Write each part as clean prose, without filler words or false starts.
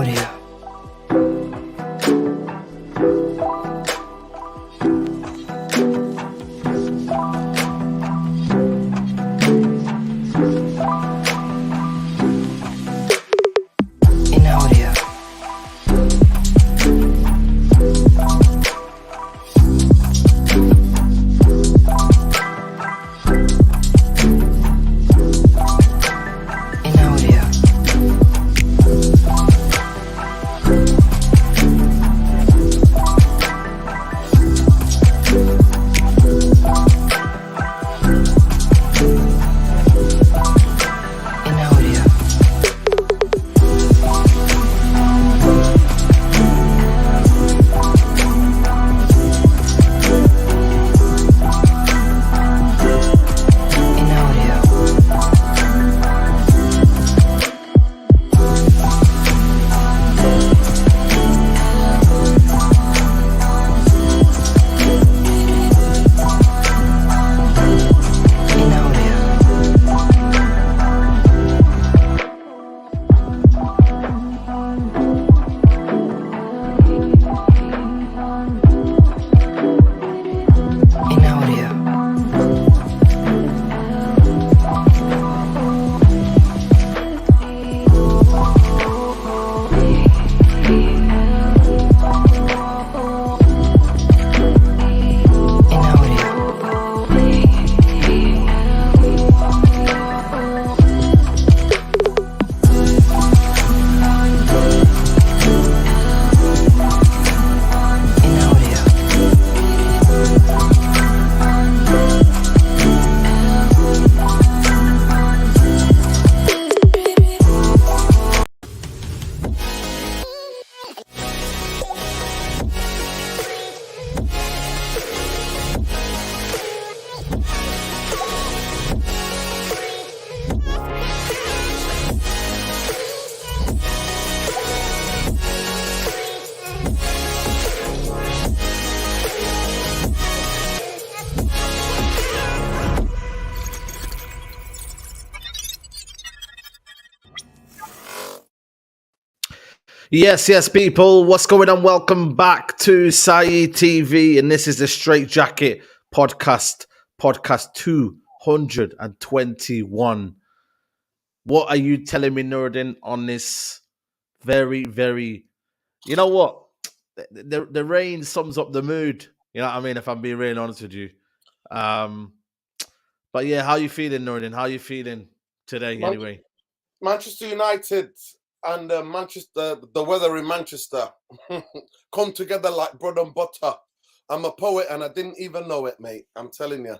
audio. In audio. In audio. In audio. In audio. In audio. In audio. In audio. In audio. Yes, people. What's going on? Welcome back to Saeed TV, and this is the Straightjacket podcast 221. What are you telling me, Nuruddin, on this very, you know what? The rain sums up the mood. You know what I mean? If I'm being really honest with you. But yeah, how you feeling, Nuruddin? How you feeling today, Man- anyway? Manchester United and Manchester, the weather in Manchester, come together like bread and butter. I'm a poet and I didn't even know it, mate. I'm telling you,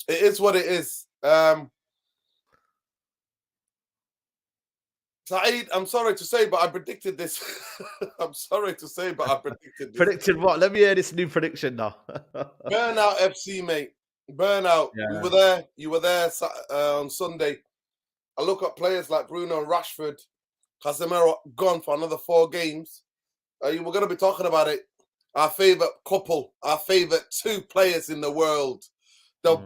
it is what it is. Saeed, I'm sorry to say, but I predicted this. I'm sorry to say, but I predicted this. Predicted what? Let me hear this new prediction now. Burnout FC, mate. Burnout. We Yeah. were there. You were there on Sunday. I look at players like Bruno and Rashford. Casemiro gone for another 4 games. We're going to be talking about it. Our favourite couple, our favourite 2 players in the world. The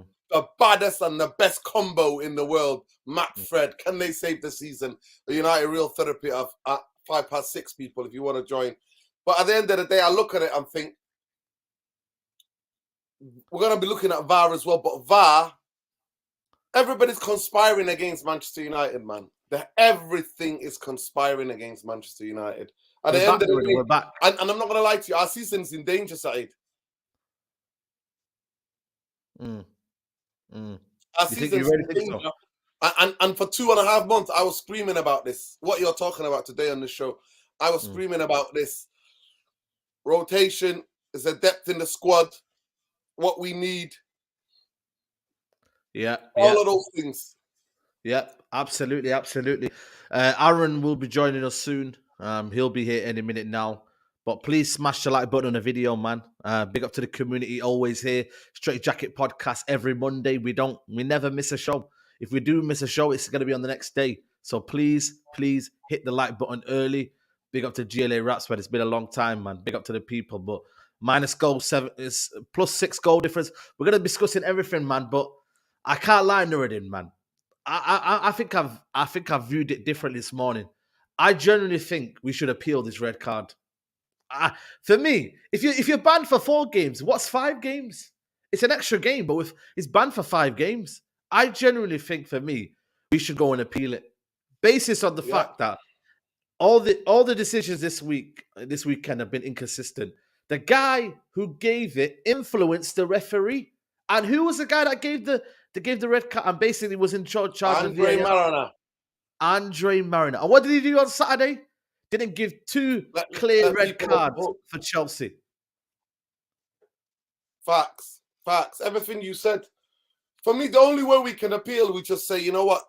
baddest and the best combo in the world. Matt, Fred. Can they save the season? The United Real Therapy of 5 past 6 people if you want to join. But at the end of the day, I look at it and think, we're going to be looking at VAR as well. But VAR, everybody's conspiring against Manchester United, man. Everything is conspiring against Manchester United. At the end of the day, we're back. and I'm not going to lie to you, our season's in danger, Saeed. Our You think season's you really in think so? danger. And for 2.5 months, I was screaming about this. What you're talking about today on the show, I was screaming about this. Rotation, there's a depth in the squad, what we need, Yeah. all of those things. Yeah, absolutely. Aaron will be joining us soon. He'll be here any minute now. But please smash the like button on the video, man. Big up to the community, always here. Straightjacket podcast every Monday. We never miss a show. If we do miss a show, it's going to be on the next day. So please hit the like button early. Big up to GLA Rapsford. It's been a long time, man. Big up to the people. But minus goal 7 is +6 goal difference. We're going to be discussing everything, man. But I can't lie, Nuruddin, man. I think I've viewed it differently this morning. I genuinely think we should appeal this red card. For me, if you're banned for 4 games, what's 5 games? It's an extra game, but it's banned for 5 games. I genuinely think for me, we should go and appeal it, basis on the fact that all the decisions this weekend have been inconsistent. The guy who gave it influenced the referee, and who was the guy that gave the red card and basically was in charge of Andre Mariner. Andre Mariner. And what did he do on Saturday? Didn't give 2 clear red cards for Chelsea. Facts. Everything you said. For me, the only way we can appeal, we just say, you know what,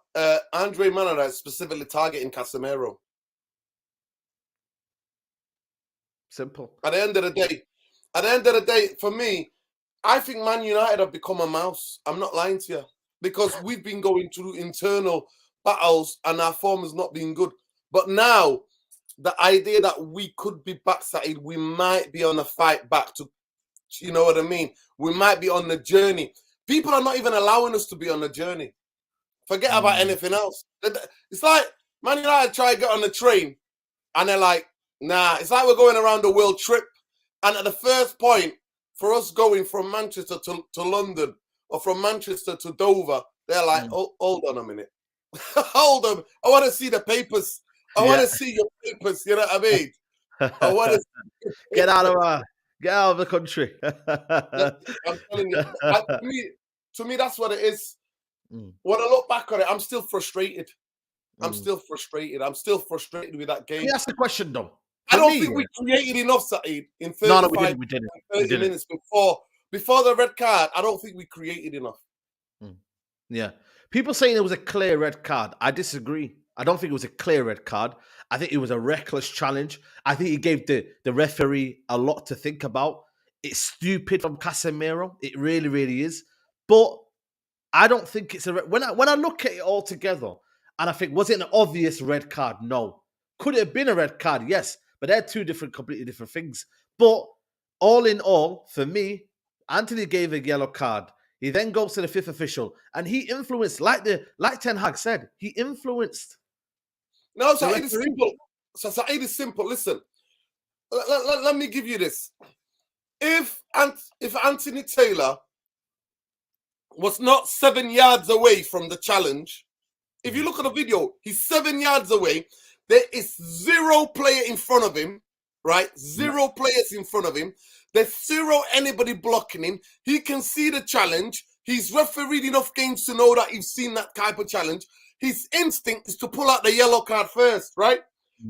Andre Mariner is specifically targeting Casemiro. Simple. At the end of the day, for me, I think Man United have become a mouse. I'm not lying to you. Because we've been going through internal battles and our form has not been good. But now, the idea that we could be backside, we might be on a fight back to, you know what I mean? We might be on the journey. People are not even allowing us to be on the journey. Forget about anything else. It's like Man United try to get on the train and they're like, nah. It's like we're going around the world trip. And at the first point, for us going from Manchester to London or from Manchester to Dover, they're like, hold on a minute. Hold on. I want to see the papers. I want to see your papers. You know what I mean? I want to get out of the country. I'm telling you. To me, that's what it is. When I look back on it, I'm still frustrated. I'm still frustrated with that game. Let me ask the question, though. I don't think we created enough, Saeed, in 35, we didn't. 30 minutes before the red card. I don't think we created enough. Yeah. People saying it was a clear red card. I disagree. I don't think it was a clear red card. I think it was a reckless challenge. I think he gave the referee a lot to think about. It's stupid from Casemiro. It really, really is. But I don't think it's when I look at it all together, and I think, was it an obvious red card? No. Could it have been a red card? Yes. But they're 2 completely different things. But all in all, for me, Anthony gave a yellow card. He then goes to the 5th official, and he influenced, like Ten Hag said, he influenced. No, Saeed is simple. So Saeed is simple. Listen, let me give you this. If Anthony Taylor was not 7 yards away from the challenge, if you look at the video, he's 7 yards away. There is 0 player in front of him, right? 0 players in front of him. There's 0 anybody blocking him. He can see the challenge. He's refereed enough games to know that he's seen that type of challenge. His instinct is to pull out the yellow card first, right?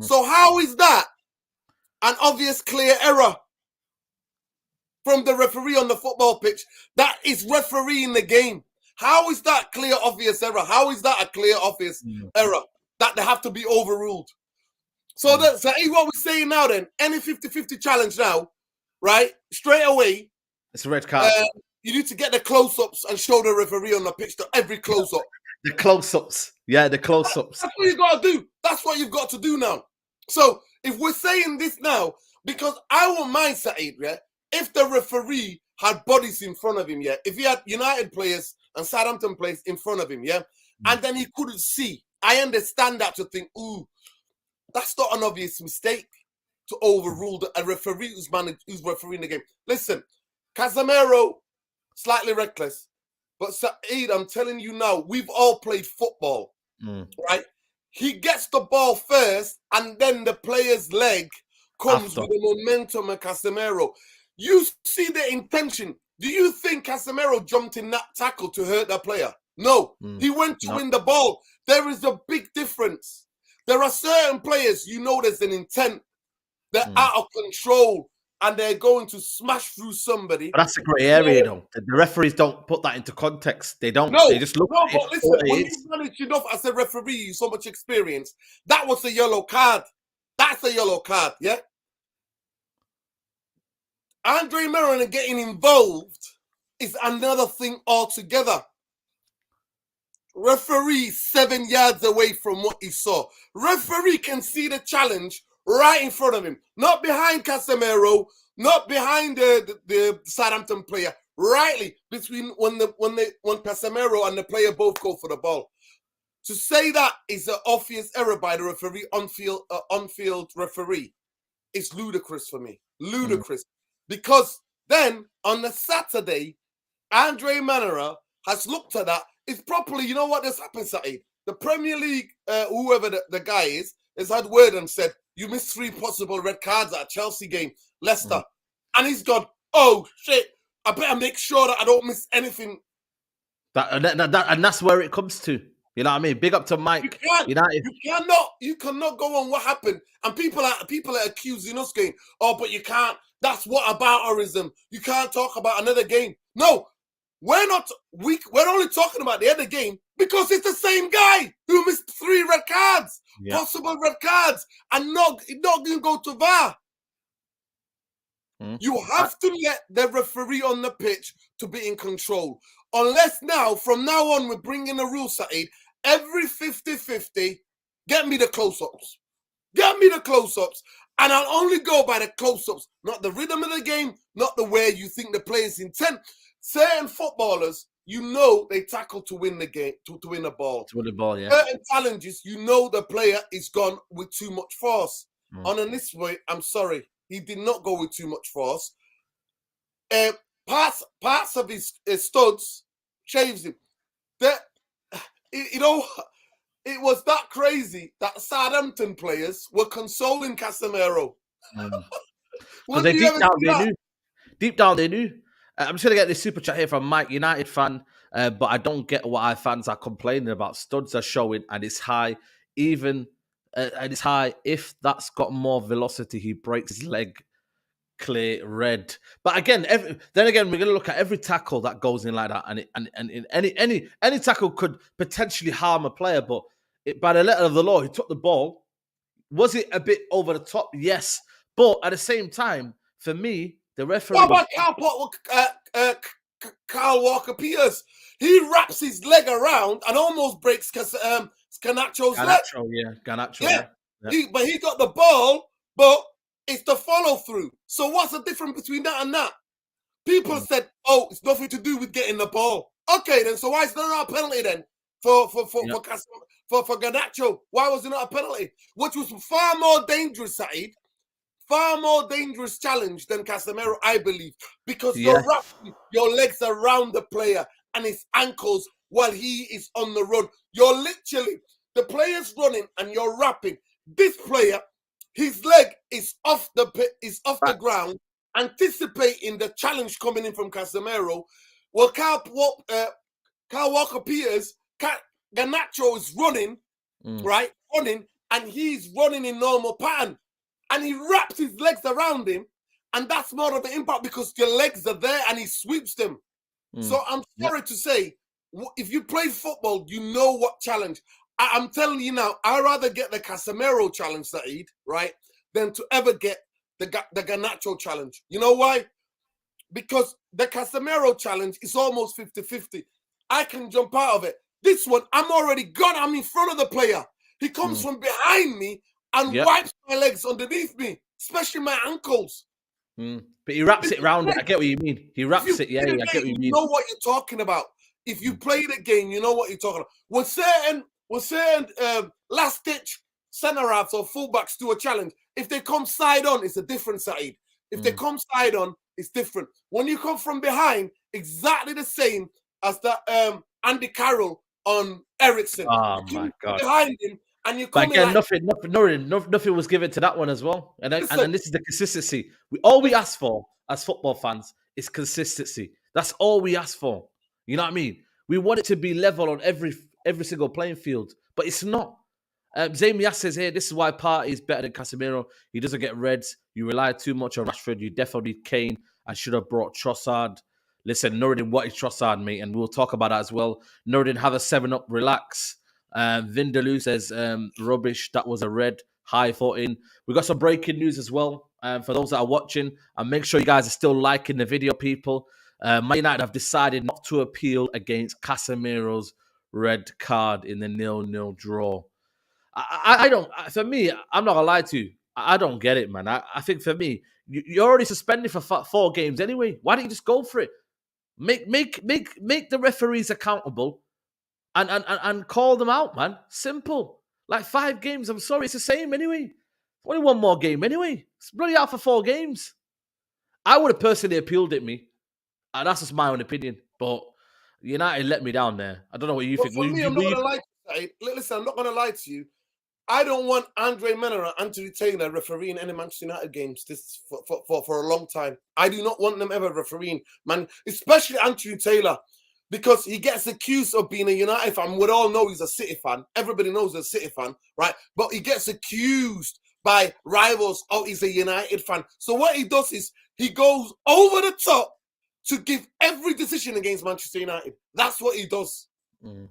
So how is that an obvious clear error from the referee on the football pitch that is refereeing the game? How is that clear, obvious error? How is that a clear, obvious error that they have to be overruled? So that's what we're saying now then. Any 50-50 challenge now, right? Straight away. It's a red card. You need to get the close-ups and show the referee on the pitch to every close-up. The close-ups. Yeah, the close-ups. That's what you got to do. That's what you've got to do now. So if we're saying this now, because I won't mind, Saeed, yeah, if the referee had bodies in front of him, yeah, if he had United players and Southampton players in front of him, yeah, and then he couldn't see, I understand that to think, ooh, that's not an obvious mistake to overrule a referee who's refereeing the game. Listen, Casemiro, slightly reckless, but Saeed, I'm telling you now, we've all played football, right? He gets the ball first, and then the player's leg comes with the momentum of Casemiro. You see the intention. Do you think Casemiro jumped in that tackle to hurt that player? No. He went to win the ball. There is a big difference. There are certain players, you know there's an intent. They're out of control, and they're going to smash through somebody. But that's a grey area, though. The referees don't put that into context. They don't. No, they just look at it. But listen, when you manage enough as a referee, so much experience, that was a yellow card. That's a yellow card, yeah? Andre Mariner getting involved is another thing altogether. Referee 7 yards away from what he saw. Referee can see the challenge right in front of him. Not behind Casemiro, not behind the Southampton player. Rightly between when Casemiro and the player both go for the ball. To say that is an obvious error by the referee, on-field referee, is ludicrous for me. Ludicrous. Because then on the Saturday, Andre Manera has looked at that. It's properly, you know what has happened, Saeed? The Premier League, whoever the guy is, has had word and said, you missed 3 possible red cards at a Chelsea game, Leicester. And he's gone, oh, shit, I better make sure that I don't miss anything. And that's where it comes to. You know what I mean? Big up to Mike. You cannot go on what happened. And people are accusing us going, oh, but you can't. That's what aboutism. You can't talk about another game. No, we're only talking about the other game because it's the same guy who missed 3 red cards, possible red cards, and not going to go to VAR. You have to let the referee on the pitch to be in control. Unless from now on, we're bringing a rule, Saeed, every 50-50, get me the close-ups. Get me the close-ups. And I'll only go by the close-ups, not the rhythm of the game, not the way you think the player's intent. Certain footballers, you know they tackle to win the game, to win the ball. To win the ball, yeah. Certain challenges, you know the player is gone with too much force. On this way, I'm sorry, he did not go with too much force. Parts of his studs shaves him. It was that crazy that Southampton players were consoling Casemiro. Deep down they knew. I'm just going to get this super chat here from Mike, United fan, but I don't get why fans are complaining about. Studs are showing and it's high. And it's high. If that's got more velocity, he breaks his leg. Clear red. But again, we're going to look at every tackle that goes in like that, and any tackle could potentially harm a player. But by the letter of the law, he took the ball. Was it a bit over the top? Yes, but at the same time, for me, the referee. What about Kyle Walker-Peters? He wraps his leg around and almost breaks Garnacho's leg. Garnacho. Yeah. But he got the ball, but it's the follow-through. So what's the difference between that and that? People said, oh, it's nothing to do with getting the ball. Okay, then, so why is there not a penalty then for Garnacho? Why was it not a penalty? Which was far more dangerous, Saeed. Far more dangerous challenge than Casemiro, I believe. Because you're wrapping your legs around the player and his ankles while he is on the run. You're literally, the player's running and you're wrapping. This player, his leg is off the ground, anticipating the challenge coming in from Casemiro. Well, Kyle Walker-Peters, Garnacho is running, right? Running, and he's running in normal pattern. And he wraps his legs around him, and that's more of an impact because your legs are there and he sweeps them. So I'm sorry to say, if you play football, you know what challenge. I'm telling you now, I'd rather get the Casemiro challenge, Saeed, right, than to ever get the Garnacho challenge. You know why? Because the Casemiro challenge is almost 50-50. I can jump out of it. This one, I'm already gone. I'm in front of the player. He comes from behind me and wipes my legs underneath me, especially my ankles. But he wraps it around it. I get what you mean. He wraps it. Yeah, I get what you mean. You know what you're talking about. If you play the game, you know what you're talking about. When certain last-ditch centre-halves or fullbacks do a challenge, if they come side on, it's a different side. If they come side on, it's different. When you come from behind, exactly the same as that Andy Carroll on Ericsson. Oh, my God. Behind him, and you come again, nothing was given to that one as well. And this is the consistency. All we ask for as football fans is consistency. That's all we ask for. You know what I mean? We want it to be level on every single playing field, but it's not. Zamias says here, this is why Partey is better than Casemiro. He doesn't get reds. You rely too much on Rashford. You definitely need Kane. I should have brought Trossard. Listen, Nuruddin, what is Trossard, mate? And we'll talk about that as well. Nuruddin, have a 7-up, relax. Vindaloo says, rubbish, that was a red. High 14. We got some breaking news as well for those that are watching. And make sure you guys are still liking the video, people. Man United have decided not to appeal against Casemiro's red card in the 0-0 draw. I don't, for me, I'm not going to lie to you. I don't get it, man. I think for me, you're already suspended for 4 games anyway. Why don't you just go for it? Make the referees accountable and call them out, man. Simple. Like 5 games. I'm sorry, it's the same anyway. Only one more game anyway. It's bloody out for 4 games. I would have personally appealed it, me. And that's just my own opinion. But United let me down there. I don't know what you But think. for me, I'm not going to lie to you. Saeed. Listen, I'm not going to lie to you. I don't want Andre Mena or Anthony Taylor refereeing any Manchester United games this for a long time. I do not want them ever refereeing, man, especially Anthony Taylor, because he gets accused of being a United fan. We all know he's a City fan. Everybody knows he's a City fan, right? But he gets accused by rivals, oh, he's a United fan. So what he does is he goes over the top to give every decision against Manchester United. That's what he does. And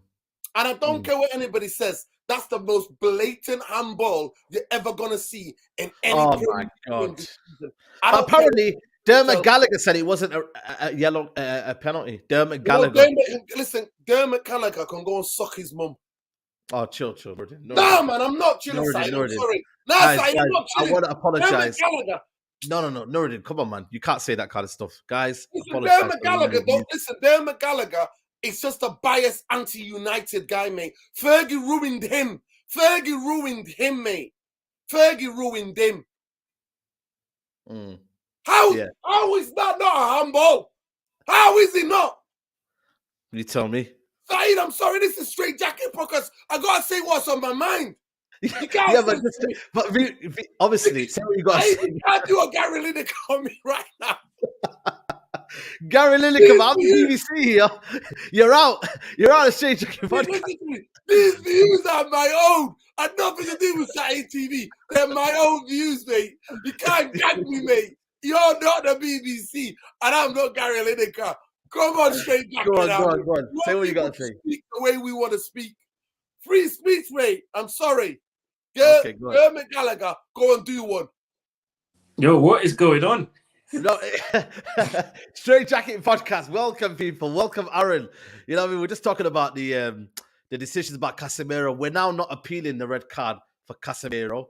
I don't care what anybody says. That's the most blatant handball you're ever going to see in any my God. season. Apparently, Dermot Gallagher said it wasn't a yellow penalty. Dermot Gallagher. Dermot Gallagher can go and suck his mum. Oh, chill. No, man, I'm not chilling, Saeed. I'm sorry. No, Saeed, I'm not chilling. I want to apologize. Dermot Gallagher. No, Nuruddin, come on, man. You can't say that kind of stuff. Guys, Dermot Gallagher is just a biased anti-United guy, mate. Fergie ruined him, mate. Fergie ruined him. How is that not a handball? How is he not? You tell me. Saeed, I'm sorry, this is Straightjacket because I gotta say what's on my mind. Obviously, say what you got to say. You can't do a Gary Lineker on me right now. Gary Lineker, I'm the BBC here. You're out. You're out of Straightjacket podcast. These views are my own. I had nothing to do with Saeed TV. They're my own views, mate. You can't gag me, mate. You're not the BBC, and I'm not Gary Lineker. Come on, Straightjacket. Go on. Say what you got to say. Speak the way we want to speak. Free speech, mate. I'm sorry. Dermot Gallagher, go and do one. Yo, what is going on? No, Straightjacket podcast. Welcome, people. Welcome, Aaron. You know what I mean? We're just talking about the decisions about Casemiro. We're now not appealing the red card for Casemiro.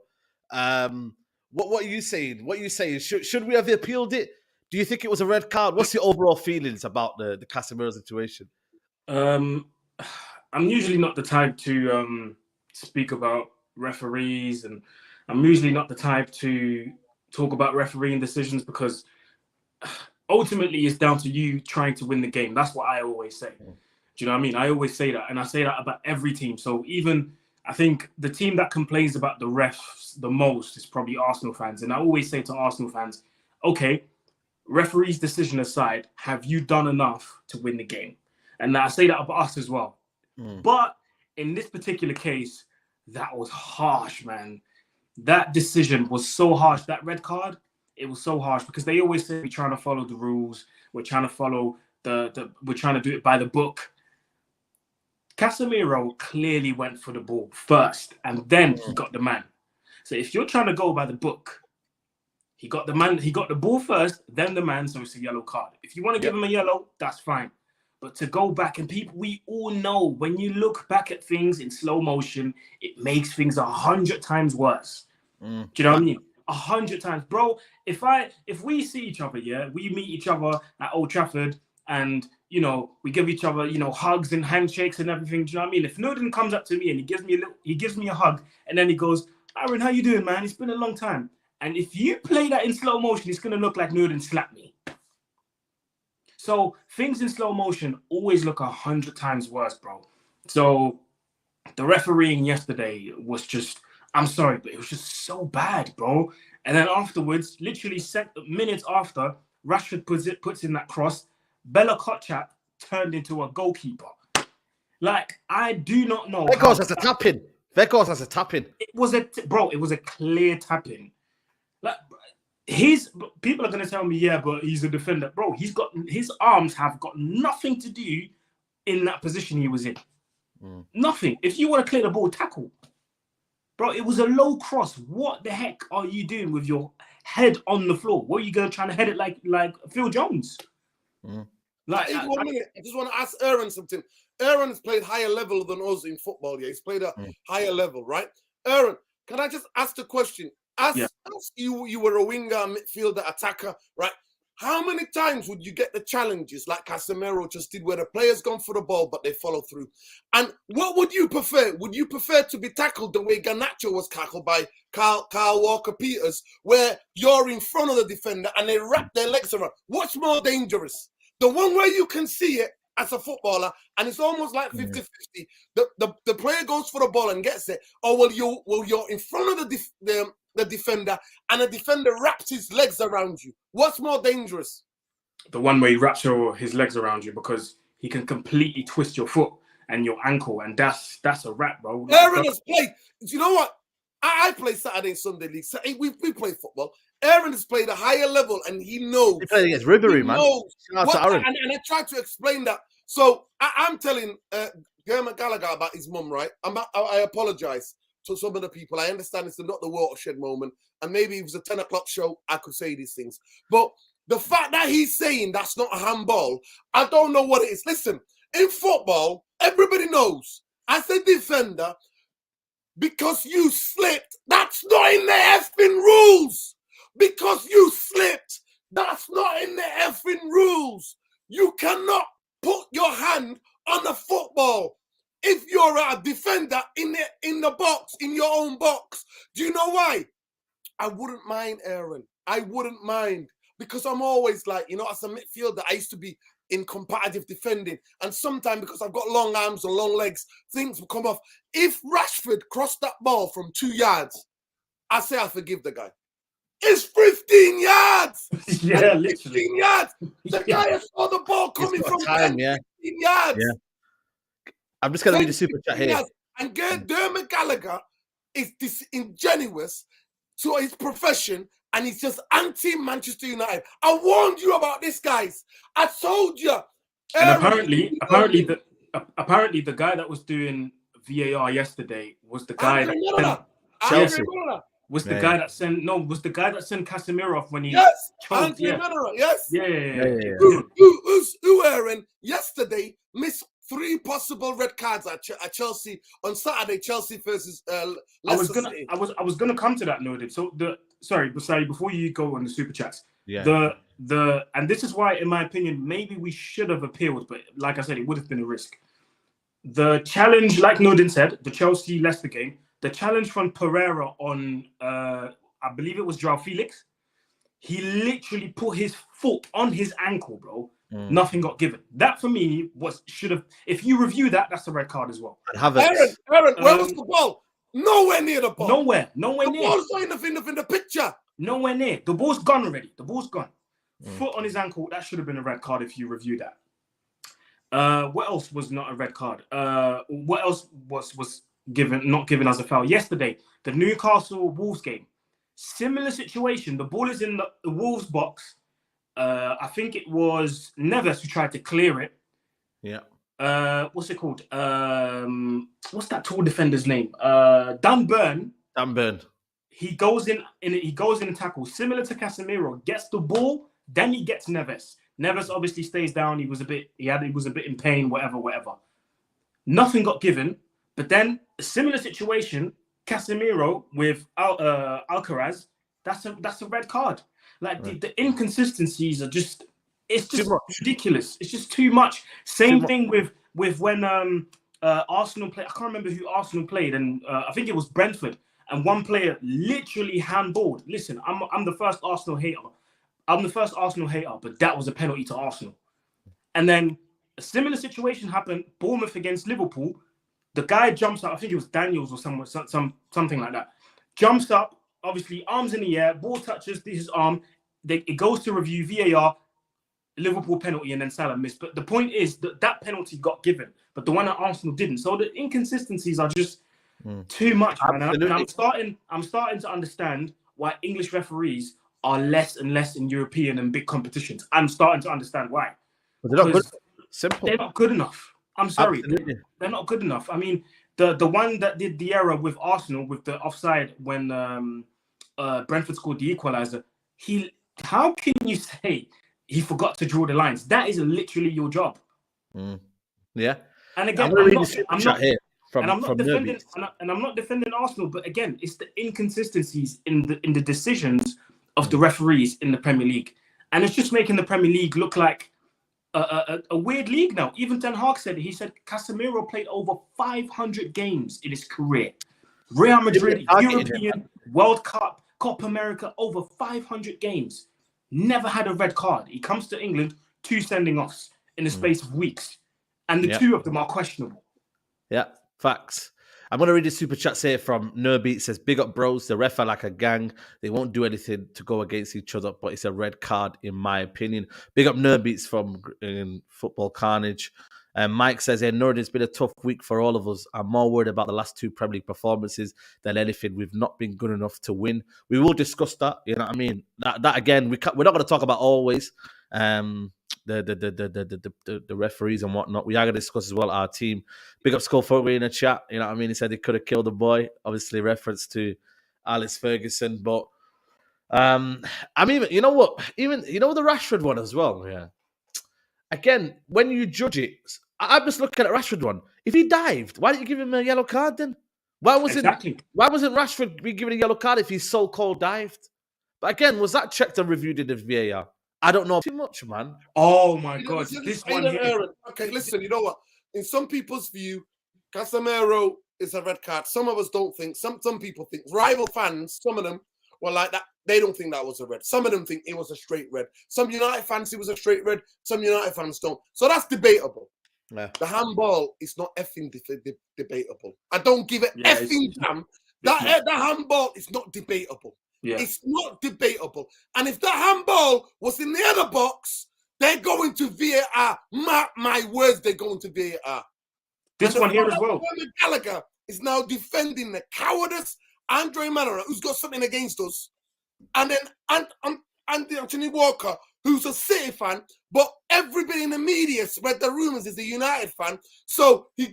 What are you saying? What are you saying? Should we have appealed it? Do you think it was a red card? What's your overall feelings about the Casemiro situation? I'm usually not the type to speak about referees, and I'm usually not the type to talk about refereeing decisions because ultimately it's down to you trying to win the game. That's what I always say. Do you know what I mean? I always say that, and I say that about every team. So even I think the team that complains about the refs the most is probably Arsenal fans. And I always say to Arsenal fans, okay, referee's decision aside, have you done enough to win the game? And I say that about us as well. But in this particular case, that was harsh, man. That decision was so harsh. That red card, it was so harsh because they always say we're trying to follow the rules. We're trying to follow we're trying to do it by the book. Casemiro clearly went for the ball first and then he got the man. So if you're trying to go by the book, he got the ball first, then the man, so it's a yellow card. If you want to give him a yellow, that's fine. But to go back, and people, we all know when you look back at things in slow motion, it makes things 100 times worse. Do you know what I mean? 100 times. Bro, if we see each other, we meet each other at Old Trafford and, we give each other, hugs and handshakes and everything. Do you know what I mean? If Norden comes up to me and he gives me a hug and then he goes, Aaron, how you doing, man? It's been a long time. And if you play that in slow motion, it's going to look like Norden slapped me. So things in slow motion always look 100 times worse, bro. So the refereeing yesterday was just, I'm sorry, but it was just so bad, bro. And then afterwards, literally minutes after, Rashford puts in that cross, Bella Kotchap turned into a goalkeeper. Like, I do not know. That goes as a tap-in. It was a clear tap-in. Like, people are going to tell me, yeah, but he's a defender. Bro, his arms have got nothing to do in that position he was in. Nothing. If you want to clear the ball, tackle. Bro, it was a low cross. What the heck are you doing with your head on the floor? What are you going to try to head it like Phil Jones? Like, 1 minute, I just want to ask Aaron something. Aaron has played higher level than us in football. Yeah, he's played a higher level, right? Aaron, can I just ask the question? As you were a winger, midfielder, attacker, right? How many times would you get the challenges like Casemiro just did, where the player's gone for the ball but they follow through? And what would you prefer? Would you prefer to be tackled the way Garnacho was tackled by Kyle Walker-Peters, where you're in front of the defender and they wrap their legs around? What's more dangerous? The one where you can see it as a footballer and it's almost like 50-50. The player goes for the ball and gets it, or you're in front of the defender and the defender wraps his legs around you? What's more dangerous? The one where he wraps his legs around you, because he can completely twist your foot and your ankle, and that's a wrap, bro. Aaron has played. Do you know what? I play Saturday and Sunday league. So we play football. Aaron has played a higher level, and he knows. He played against Ribery, man. And I tried to explain that. So I'm telling Dermot Gallagher about his mum, right? I apologize to some of the people. I understand it's not the watershed moment, and maybe if it was a 10 o'clock show, I could say these things. But the fact that he's saying that's not a handball, I don't know what it is. Listen, in football, everybody knows, as a defender, because you slipped, that's not in the effing rules. Because you slipped, that's not in the effing rules. You cannot put your hand on a football if you're a defender in the box, in your own box. Do you know why? I wouldn't mind, Aaron. I wouldn't mind, because I'm always like, as a midfielder, I used to be in comparative defending, and sometimes because I've got long arms and long legs, things will come off. If Rashford crossed that ball from 2 yards, I say I forgive the guy. It's 15 yards. Yeah, and literally. 15 yards. The guy saw the ball coming from 15 yards. Yeah. I'm just going to read the super chat here. Yards. And Dermot Gallagher is disingenuous to his profession, and he's just anti-Manchester United. I warned you about this, guys. I told you. And apparently the guy that was doing VAR yesterday was the guy Chelsea. Was the guy that sent Casemiro off when he yes, chose, yes. Yeah. Who Aaron yesterday missed 3 possible red cards at Chelsea on Saturday. Chelsea versus Leicester City. I was gonna come to that, Noted. So sorry, before you go on the super chats, and this is why, in my opinion, maybe we should have appealed, but like I said, it would have been a risk. The challenge, like Nodin said, the Chelsea Leicester game. The challenge from Pereira on, I believe it was Joao Felix, he literally put his foot on his ankle, bro. Nothing got given. That for me should have. If you review that, that's a red card as well. Aaron, where was the ball? Nowhere near the ball. Nowhere the near. The ball's not in the picture. Nowhere near. The ball's gone already. The ball's gone. Foot on his ankle. That should have been a red card if you review that. What else was not a red card? What else was not given as a foul yesterday? The Newcastle Wolves game, similar situation. The ball is in the Wolves box. I think it was Neves who tried to clear it. Yeah. What's it called? What's that tall defender's name? Dan Burn. He goes in and tackles, similar to Casemiro. Gets the ball, then he gets Neves. Neves obviously stays down. He was a bit in pain. Whatever. Nothing got given. But then a similar situation, Casemiro with Alcaraz, that's a red card. Like the inconsistencies are just ridiculous. It's just too much. Same thing with when Arsenal played. I can't remember who Arsenal played, and I think it was Brentford. And one player literally handballed. Listen, I'm the first Arsenal hater. But that was a penalty to Arsenal. And then a similar situation happened. Bournemouth against Liverpool. The guy jumps up, I think it was Daniels or something like that. Jumps up, obviously arms in the air, ball touches his arm. It goes to review, VAR, Liverpool penalty, and then Salah missed. But the point is that penalty got given, but the one at Arsenal didn't. So the inconsistencies are just too much, man. And I'm starting to understand why English referees are less and less in European and big competitions. I'm starting to understand why. But they're not good. Simple. They're not good enough. I'm sorry, Absolutely. They're not good enough. I mean, the one that did the error with Arsenal with the offside when Brentford scored the equaliser. How can you say he forgot to draw the lines? That is literally your job. Yeah. And again, I'm not defending Arsenal, but again, it's the inconsistencies in the decisions of the referees in the Premier League. And it's just making the Premier League look like a weird league now. Even Ten Hag said it. He said Casemiro played over 500 games in his career. Real Madrid, European, World Cup, Copa America, over 500 games. Never had a red card. He comes to England, 2 sending offs in the space of weeks. And the 2 of them are questionable. Yeah, facts. I'm going to read the super chat here from Nerbeat. It says, big up bros, the ref are like a gang. They won't do anything to go against each other, but it's a red card in my opinion. Big up Nerbeats from Football Carnage. Mike says, hey, Nord, it's been a tough week for all of us. I'm more worried about the last 2 Premier League performances than anything. We've not been good enough to win. We will discuss that. You know what I mean? That again, we're not going to talk about always. The referees and whatnot. We are going to discuss as well our team. Big up Skull Foggy in the chat. You know what I mean? He said he could have killed the boy. Obviously, reference to Alex Ferguson. But I'm even. You know what? Even the Rashford one as well. Yeah. Again, when you judge it, I'm just looking at Rashford one. If he dived, why didn't you give him a yellow card then? Why wasn't Rashford being given a yellow card if he's so cold dived? But again, was that checked and reviewed in the VAR? I don't know too much, man. Oh my God, this one here. Okay, listen, you know what? In some people's view, Casemiro is a red card. Some of us don't think. Some people think. Rival fans, some of them were like that. They don't think that was a red. Some of them think it was a straight red. Some United fans it was a straight red. Some United fans don't. So that's debatable. Yeah. The handball is not effing debatable. I don't give it effing damn. That handball is not debatable. Yeah. It's not debatable. And if that handball was in the other box, they're going to VAR. Mark my words, they're going to VAR. This one here as well. Gallagher is now defending the cowardice Andre Manara, who's got something against us. And then Anthony Walker, who's a City fan, but everybody in the media spread the rumors is a United fan. So he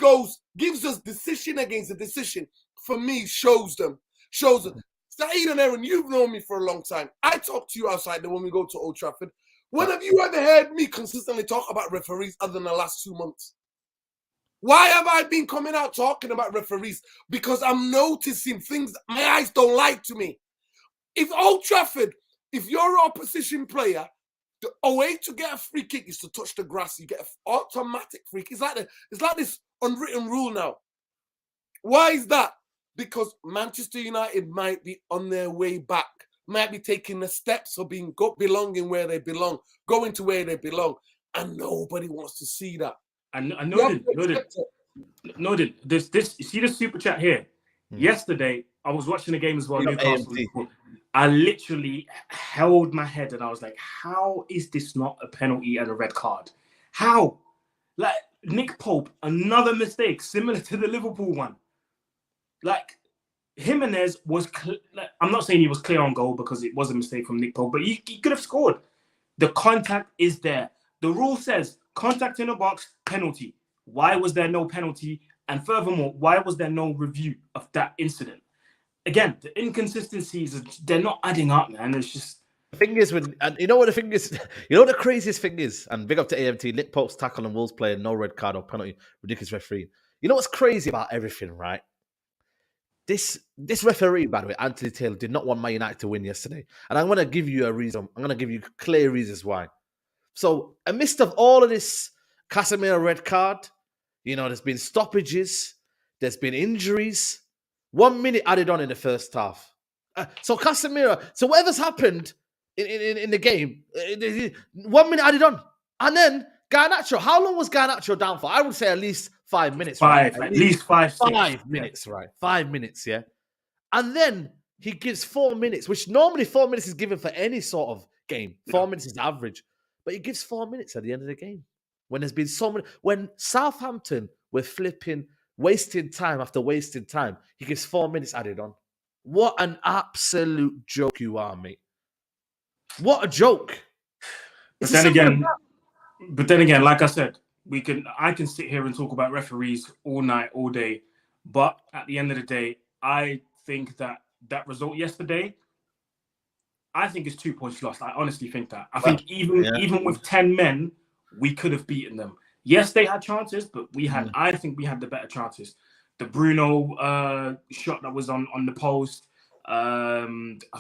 gives us decision against a decision. For me, shows them. Saeed and Aaron, you've known me for a long time. I talk to you outside when we go to Old Trafford. When have you ever heard me consistently talk about referees other than the last 2 months? Why have I been coming out talking about referees? Because I'm noticing things that my eyes don't like to me. If Old Trafford, if you're an opposition player, the way to get a free kick is to touch the grass. You get an automatic free kick. It's like this unwritten rule now. Why is that? Because Manchester United might be on their way back, might be taking the steps of belonging where they belong, going to where they belong, and nobody wants to see that. And Nordin, this you see the super chat here? Yesterday, I was watching the game as well. Newcastle. I literally held my head and I was like, how is this not a penalty and a red card? How? Like, Nick Pope, another mistake similar to the Liverpool one. Like, Jimenez was, I'm not saying he was clear on goal because it was a mistake from Nick Pope, but he could have scored. The contact is there. The rule says contact in the box, penalty. Why was there no penalty? And furthermore, why was there no review of that incident? Again, the inconsistencies, they're not adding up, man. It's just... The thing is, you know what the thing is? You know what the craziest thing is? And big up to AMT, Nick Pope's tackle and Wolves player, no red card or penalty, ridiculous referee. You know what's crazy about everything, right? This referee, by the way, Anthony Taylor, did not want Man United to win yesterday. And I'm going to give you a reason. I'm going to give you clear reasons why. So, amidst of all of this Casemiro red card, you know, there's been stoppages, there's been injuries. 1 minute added on in the first half. So Casemiro, so whatever's happened in the game, 1 minute added on. And then Garnacho, how long was Garnacho down for? I would say at least 5 minutes. At least 5 minutes, right? 5 minutes, yeah. And then he gives 4 minutes, which normally 4 minutes is given for any sort of game. 4 minutes is average. But he gives 4 minutes at the end of the game. When there's been so many, when Southampton were wasting time after wasting time, he gives 4 minutes added on. What an absolute joke you are, mate. What a joke. But then again, like I said, I can sit here and talk about referees all night, all day. But at the end of the day, I think that result yesterday, I think it's 2 points lost. I honestly think that. I think even with 10 men, we could have beaten them. Yes, they had chances, but I think we had the better chances. The Bruno shot that was on the post. I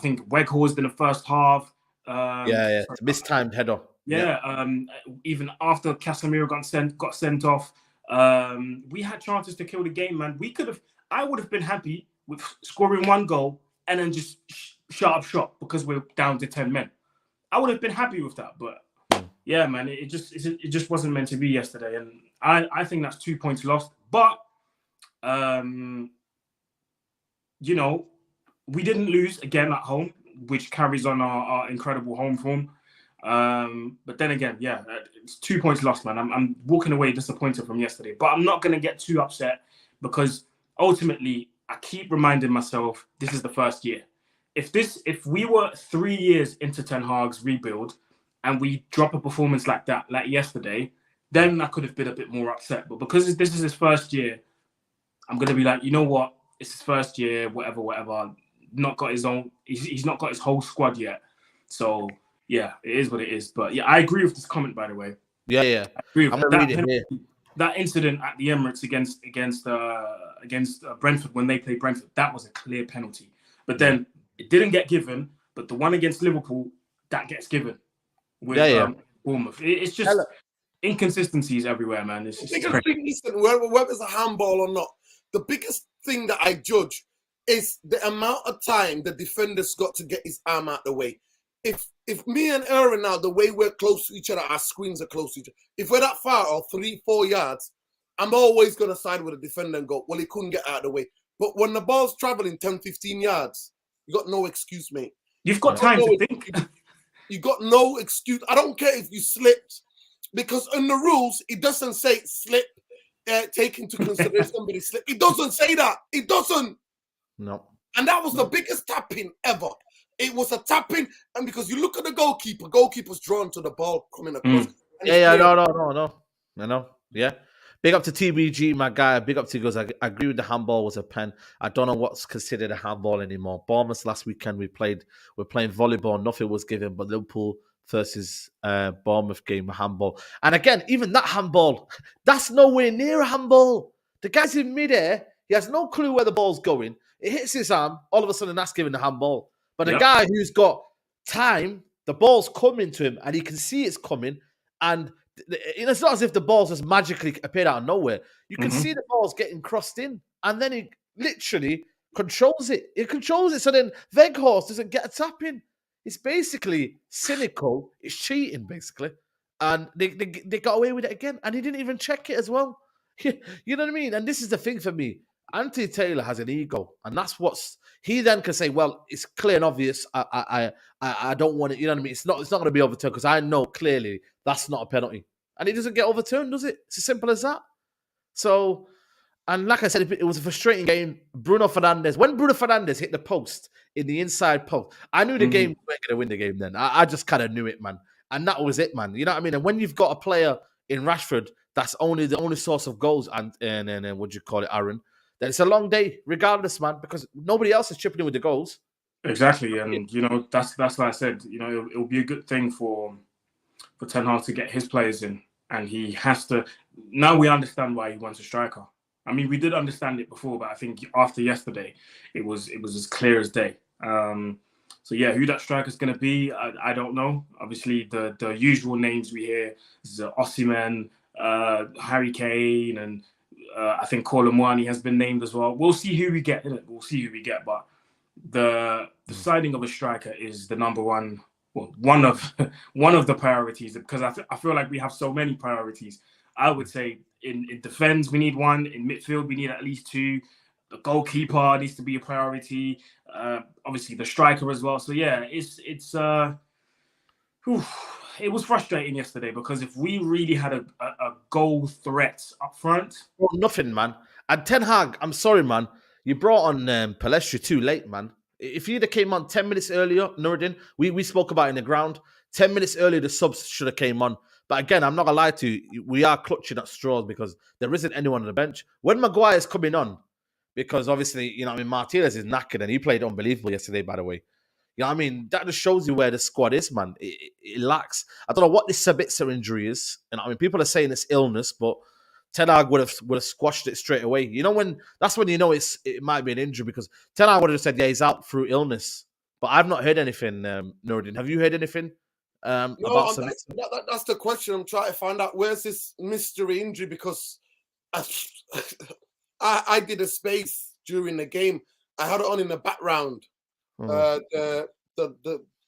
think Weghorst in the first half. Yeah. sorry, Mistimed header. yeah, even after Casemiro got sent off, we had chances to kill the game, man. I would have been happy with scoring one goal and then just shut up shop because we're down to 10 men. I would have been happy with that, but yeah, man, it just wasn't meant to be yesterday, and I think that's 2 points lost. But you know, we didn't lose again at home, which carries on our incredible home form. But then again, yeah, it's 2 points lost, man. I'm walking away disappointed from yesterday, but I'm not going to get too upset because ultimately I keep reminding myself this is the first year. If we were 3 years into Ten Hag's rebuild and we drop a performance like that, like yesterday, then I could have been a bit more upset. But because this is his first year, I'm going to be like, you know what? It's his first year, whatever. Not got his own. He's not got his whole squad yet. So yeah, it is what it is. But yeah, I agree with this comment, by the way. Yeah. I agree with I'm gonna read it here. that incident at the Emirates against Brentford when they played Brentford. That was a clear penalty. But then it didn't get given. But the one against Liverpool, that gets given. With Bournemouth. It's just inconsistencies everywhere, man. It's just biggest thing, listen, whether it's a handball or not, the biggest thing that I judge is the amount of time the defender's got to get his arm out the way. If me and Aaron now, the way we're close to each other, our screens are close to each other. If we're that far or 3-4 yards, I'm always going to side with the defender and go, well, he couldn't get out of the way. But when the ball's traveling 10-15 yards, you got no excuse, mate. You've got time to think. You got no excuse. I don't care if you slipped, because in the rules, it doesn't say slip, take into consideration somebody slip. It doesn't say that. It doesn't. No. And that was the biggest tapping ever. It was a tapping, and because you look at the goalkeeper's drawn to the ball coming across. No. Yeah. Big up to TBG, my guy. Big up to you guys. I agree with the handball was a pen. I don't know what's considered a handball anymore. Bournemouth last weekend we're playing volleyball. Nothing was given, but Liverpool versus Bournemouth game a handball. And again, even that handball, that's nowhere near a handball. The guy's in midair. He has no clue where the ball's going. It hits his arm. All of a sudden, that's given a handball. But the guy who's got time, the ball's coming to him, and he can see it's coming, and it's not as if the balls just magically appeared out of nowhere. You can see the balls getting crossed in, and then he literally controls it. He controls it, so then Weghorst doesn't get a tap in. It's basically cynical. It's cheating, basically. And they got away with it again, and he didn't even check it as well. You know what I mean? And this is the thing for me. Anthony Taylor has an ego, and that's what's he then can say, well, it's clear and obvious. I don't want it. You know what I mean? It's not going to be overturned because I know clearly that's not a penalty, and it doesn't get overturned, does it? It's as simple as that. So, and like I said, it was a frustrating game. When Bruno Fernandes hit the post in the inside post, I knew the game we weren't going to win the game. Then I just kind of knew it, man, and that was it, man. You know what I mean? And when you've got a player in Rashford that's the only source of goals, and what do you call it, Aaron? Then it's a long day, regardless, man, because nobody else is chipping in with the goals. Exactly, and that's what I said. It'll be a good thing for Ten Hag to get his players in, and he has to. Now we understand why he wants a striker. I mean, we did understand it before, but I think after yesterday, it was as clear as day. So yeah, who that striker is going to be, I don't know. Obviously, the usual names we hear is Osimhen, Harry Kane, and I think Kolomwani has been named as well. We'll see who we get. We'll see who we get. But the signing of a striker is the number one. Well, one of the priorities, because I feel like we have so many priorities. I would say in defense we need one. In midfield we need at least two. The goalkeeper needs to be a priority. Obviously the striker as well. So yeah, it was frustrating yesterday because if we really had a goal threat up front, well, nothing, man. And Ten Hag, I'm sorry, man. You brought on Palestri too late, man. If he'd have came on 10 minutes earlier, Nuruddin, we spoke about it in the ground. 10 minutes earlier, the subs should have came on. But again, I'm not gonna lie to you, we are clutching at straws because there isn't anyone on the bench. When Maguire's coming on, because obviously, Martinez is knackered and he played unbelievable yesterday, by the way. You know what I mean? That just shows you where the squad is, man. It lacks. I don't know what this Sabitzer injury is. And I mean, people are saying it's illness, but Ten Hag would have squashed it straight away. That's when you know it might be an injury because Ten Hag would have said, yeah, he's out through illness. But I've not heard anything, Nuruddin. Have you heard anything No, about some? that's the question. I'm trying to find out where's this mystery injury because I, I did a space during the game. I had it on in the background. The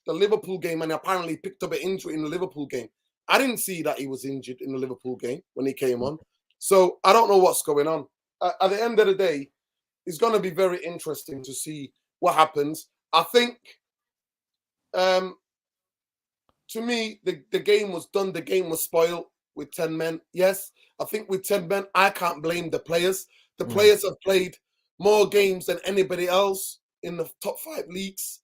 Liverpool game, and apparently picked up an injury in the Liverpool game. I didn't see that he was injured in the Liverpool game when he came on. So I don't know what's going on. At the end of the day, it's going to be very interesting to see what happens. I think, to me, the game was done. The game was spoiled with 10 men. Yes, I think with 10 men, I can't blame the players. The players have played more games than anybody else in the top 5 leagues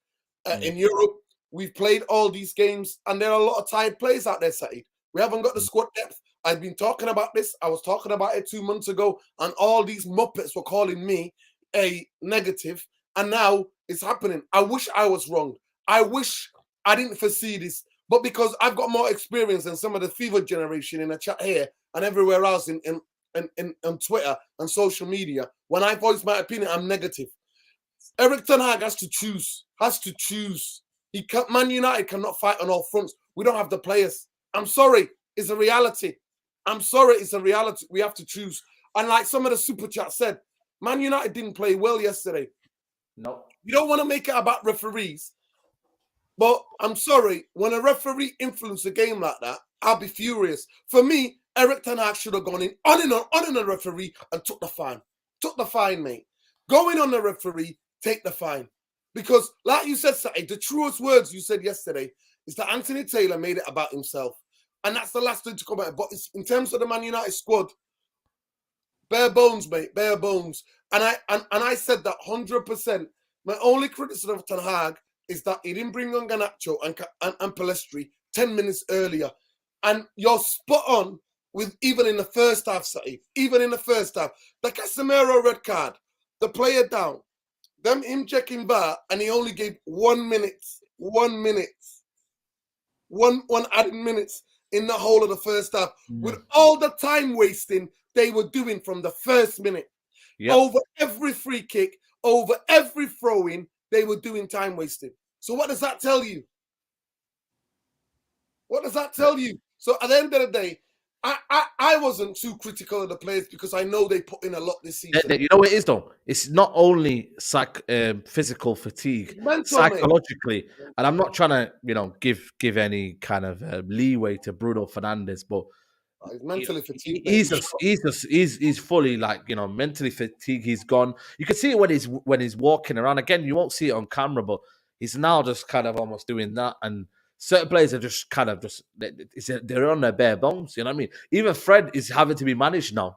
in Europe. We've played all these games, and there are a lot of tired players out there, Saeed. We haven't got the squad depth. I've been talking about this. I was talking about it 2 months ago, and all these Muppets were calling me a negative, and now it's happening. I wish I was wrong. I wish I didn't foresee this, but because I've got more experience than some of the fever generation in the chat here and everywhere else on Twitter and social media, when I voice my opinion, I'm negative. Erik ten Hag has to choose. He can't, Man United cannot fight on all fronts. We don't have the players. I'm sorry. It's a reality. We have to choose. And like some of the super chat said, Man United didn't play well yesterday. No. You don't want to make it about referees. But I'm sorry, when a referee influences a game like that, I'll be furious. For me, Erik ten Hag should have gone in on a referee and took the fine. Took the fine, mate. Go in on the referee, take the fine. Because, like you said, Saeed, the truest words you said yesterday is that Anthony Taylor made it about himself. And that's the last thing to come out. But in terms of the Man United squad, bare bones, mate, bare bones. And I said that 100%. My only criticism of Ten Hag is that he didn't bring on Garnacho and Pellistri 10 minutes earlier. And you're spot on with even in the first half, Saeed. Even in the first half. The Casemiro red card, the player down. Him checking VAR, and he only gave 1 minute. 1 minute. One added minutes in the whole of the first half. With all the time wasting they were doing from the first minute. Yep. Over every free kick, over every throw-in, they were doing time wasting. So what does that tell you? What does that tell you? So at the end of the day, I wasn't too critical of the players because I know they put in a lot this season. You know what it is, though? It's not only physical fatigue, psychologically. And I'm not trying to, give any kind of leeway to Bruno Fernandes, but he's mentally fatigued. He's fully mentally fatigued. He's gone. You can see it when he's walking around. Again, you won't see it on camera, but he's now just kind of almost doing that. And certain players are just they're on their bare bones. You know what I mean? Even Fred is having to be managed now.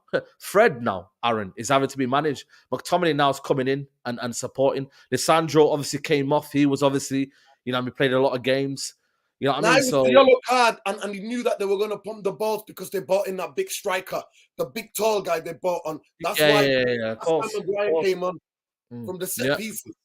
Aaron, is having to be managed. McTominay now is coming in and supporting. Lisandro obviously came off. He was obviously, he played a lot of games. You know what I mean? So the yellow card, and he knew that they were going to pump the balls because they bought in that big striker, the big tall guy they bought on. That's why of course, Maguire came on from the set pieces.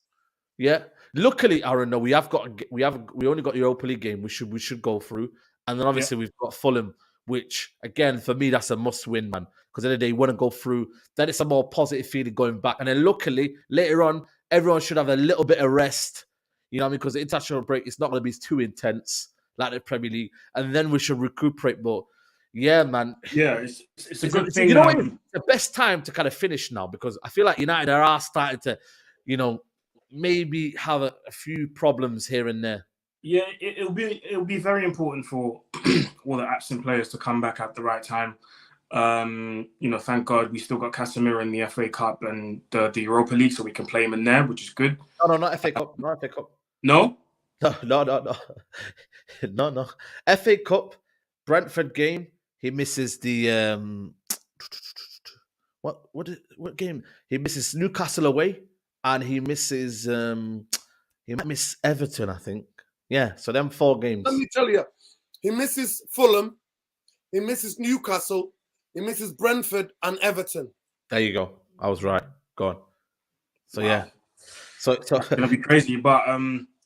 Yeah. Luckily, Aaron, no, we only got Europa League game. We should go through, and then obviously we've got Fulham, which again for me that's a must win, man. Because at the end of the day, you want to go through. Then it's a more positive feeling going back, and then luckily later on, everyone should have a little bit of rest. You know what I mean? Because the international break is not going to be too intense like the Premier League, and then we should recuperate. But yeah, man, it's a good thing. You know what? It's the best time to kind of finish now because I feel like United are starting to, maybe have a few problems here and there. Yeah, it'll be very important for all the absent players to come back at the right time. Thank God we still got Casemiro in the FA Cup and the Europa League, so we can play him in there, which is good. No, not FA Cup. Not FA Cup. No? No. FA Cup, Brentford game. He misses the what game? He misses Newcastle away. And he misses, he might miss Everton, I think. Yeah, so them 4 games. Let me tell you, he misses Fulham, he misses Newcastle, he misses Brentford and Everton. There you go. I was right. Go on. So, yeah. So it's going to be crazy. But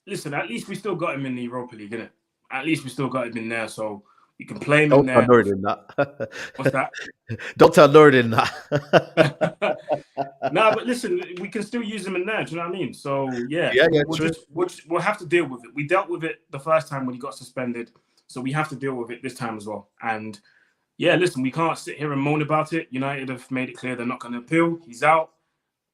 listen, at least we still got him in the Europa League, innit? At least we still got him in there. So You can play him in Don't tell there. Nuruddin that. What's that? Don't tell Nuruddin that. No, but listen, we can still use him in there. Do you know what I mean? So yeah, Yeah, we'll have to deal with it. We dealt with it the first time when he got suspended, so we have to deal with it this time as well. And yeah, listen, we can't sit here and moan about it. United have made it clear they're not going to appeal. He's out.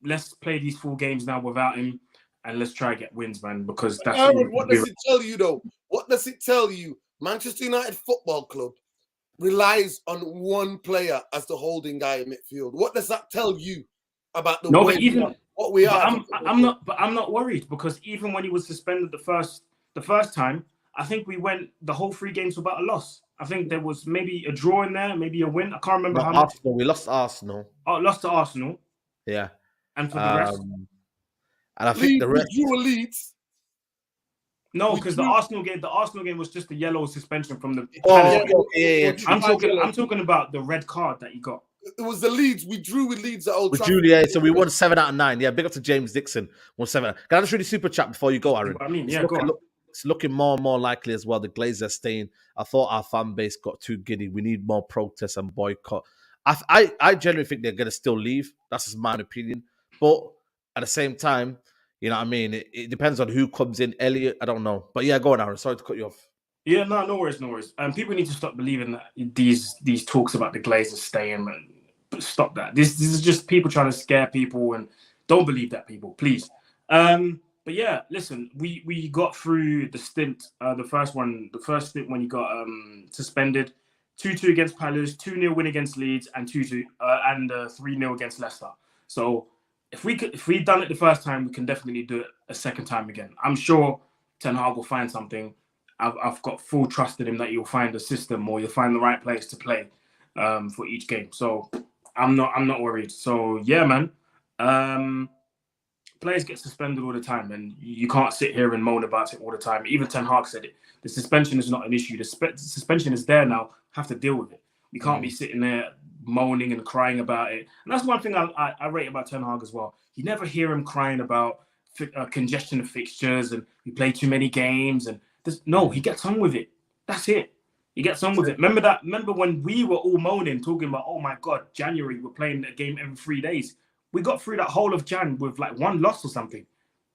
Let's play these full games now without him, and let's try to get wins, man. Because that's Aaron, what does it tell you, though? What does it tell you? Manchester United Football Club relies on one player as the holding guy in midfield. What does that tell you about the way what we are? I'm not worried, because even when he was suspended the first time, I think we went the whole 3 games without a loss. I think there was maybe a draw in there, maybe a win. I can't remember how much. Arsenal, we lost to Arsenal. Oh, lost to Arsenal. Yeah. And for the rest? And I think the rest. We drew a Leeds. No, because the Arsenal game was just a yellow suspension from the. Yeah. I'm talking about the red card that he got. It was the Leeds. We drew with Leeds at Old Trafford. Julia, so we won 7 out of 9. Yeah, big up to James Dixon. Won 7. Can I just read the super chat before you go, Aaron? I mean, It's looking more and more likely as well. The Glazers staying. I thought our fan base got too giddy. We need more protests and boycott. I generally think they're going to still leave. That's just my opinion. But at the same time, you know what I mean? It depends on who comes in. Elliot, I don't know. But yeah, go on, Aaron. Sorry to cut you off. Yeah, no worries. People need to stop believing that these talks about the Glazers staying. Man, stop that. This is just people trying to scare people, and don't believe that, people, please. But yeah, listen, we got through the stint, the first stint when he got suspended, 2-2 against Palace, 2-0 win against Leeds, and 2-2 and 3-0 against Leicester. So if we done it the first time, we can definitely do it a second time again. I'm sure Ten Hag will find something. I've got full trust in him that you'll find a system, or you'll find the right players to play for each game. So I'm not worried. So yeah, man. Players get suspended all the time, and you can't sit here and moan about it all the time. Even Ten Hag said it. The suspension is not an issue. The suspension is there now. Have to deal with it. We can't be sitting there moaning and crying about it. And that's one thing I rate about Ten Hag as well. You never hear him crying about congestion of fixtures and we play too many games. And no, he gets on with it. That's it. He gets on with it. Remember when we were all moaning, talking about, oh my God, January, we're playing a game every 3 days. We got through that whole of Jan with like 1 loss or something.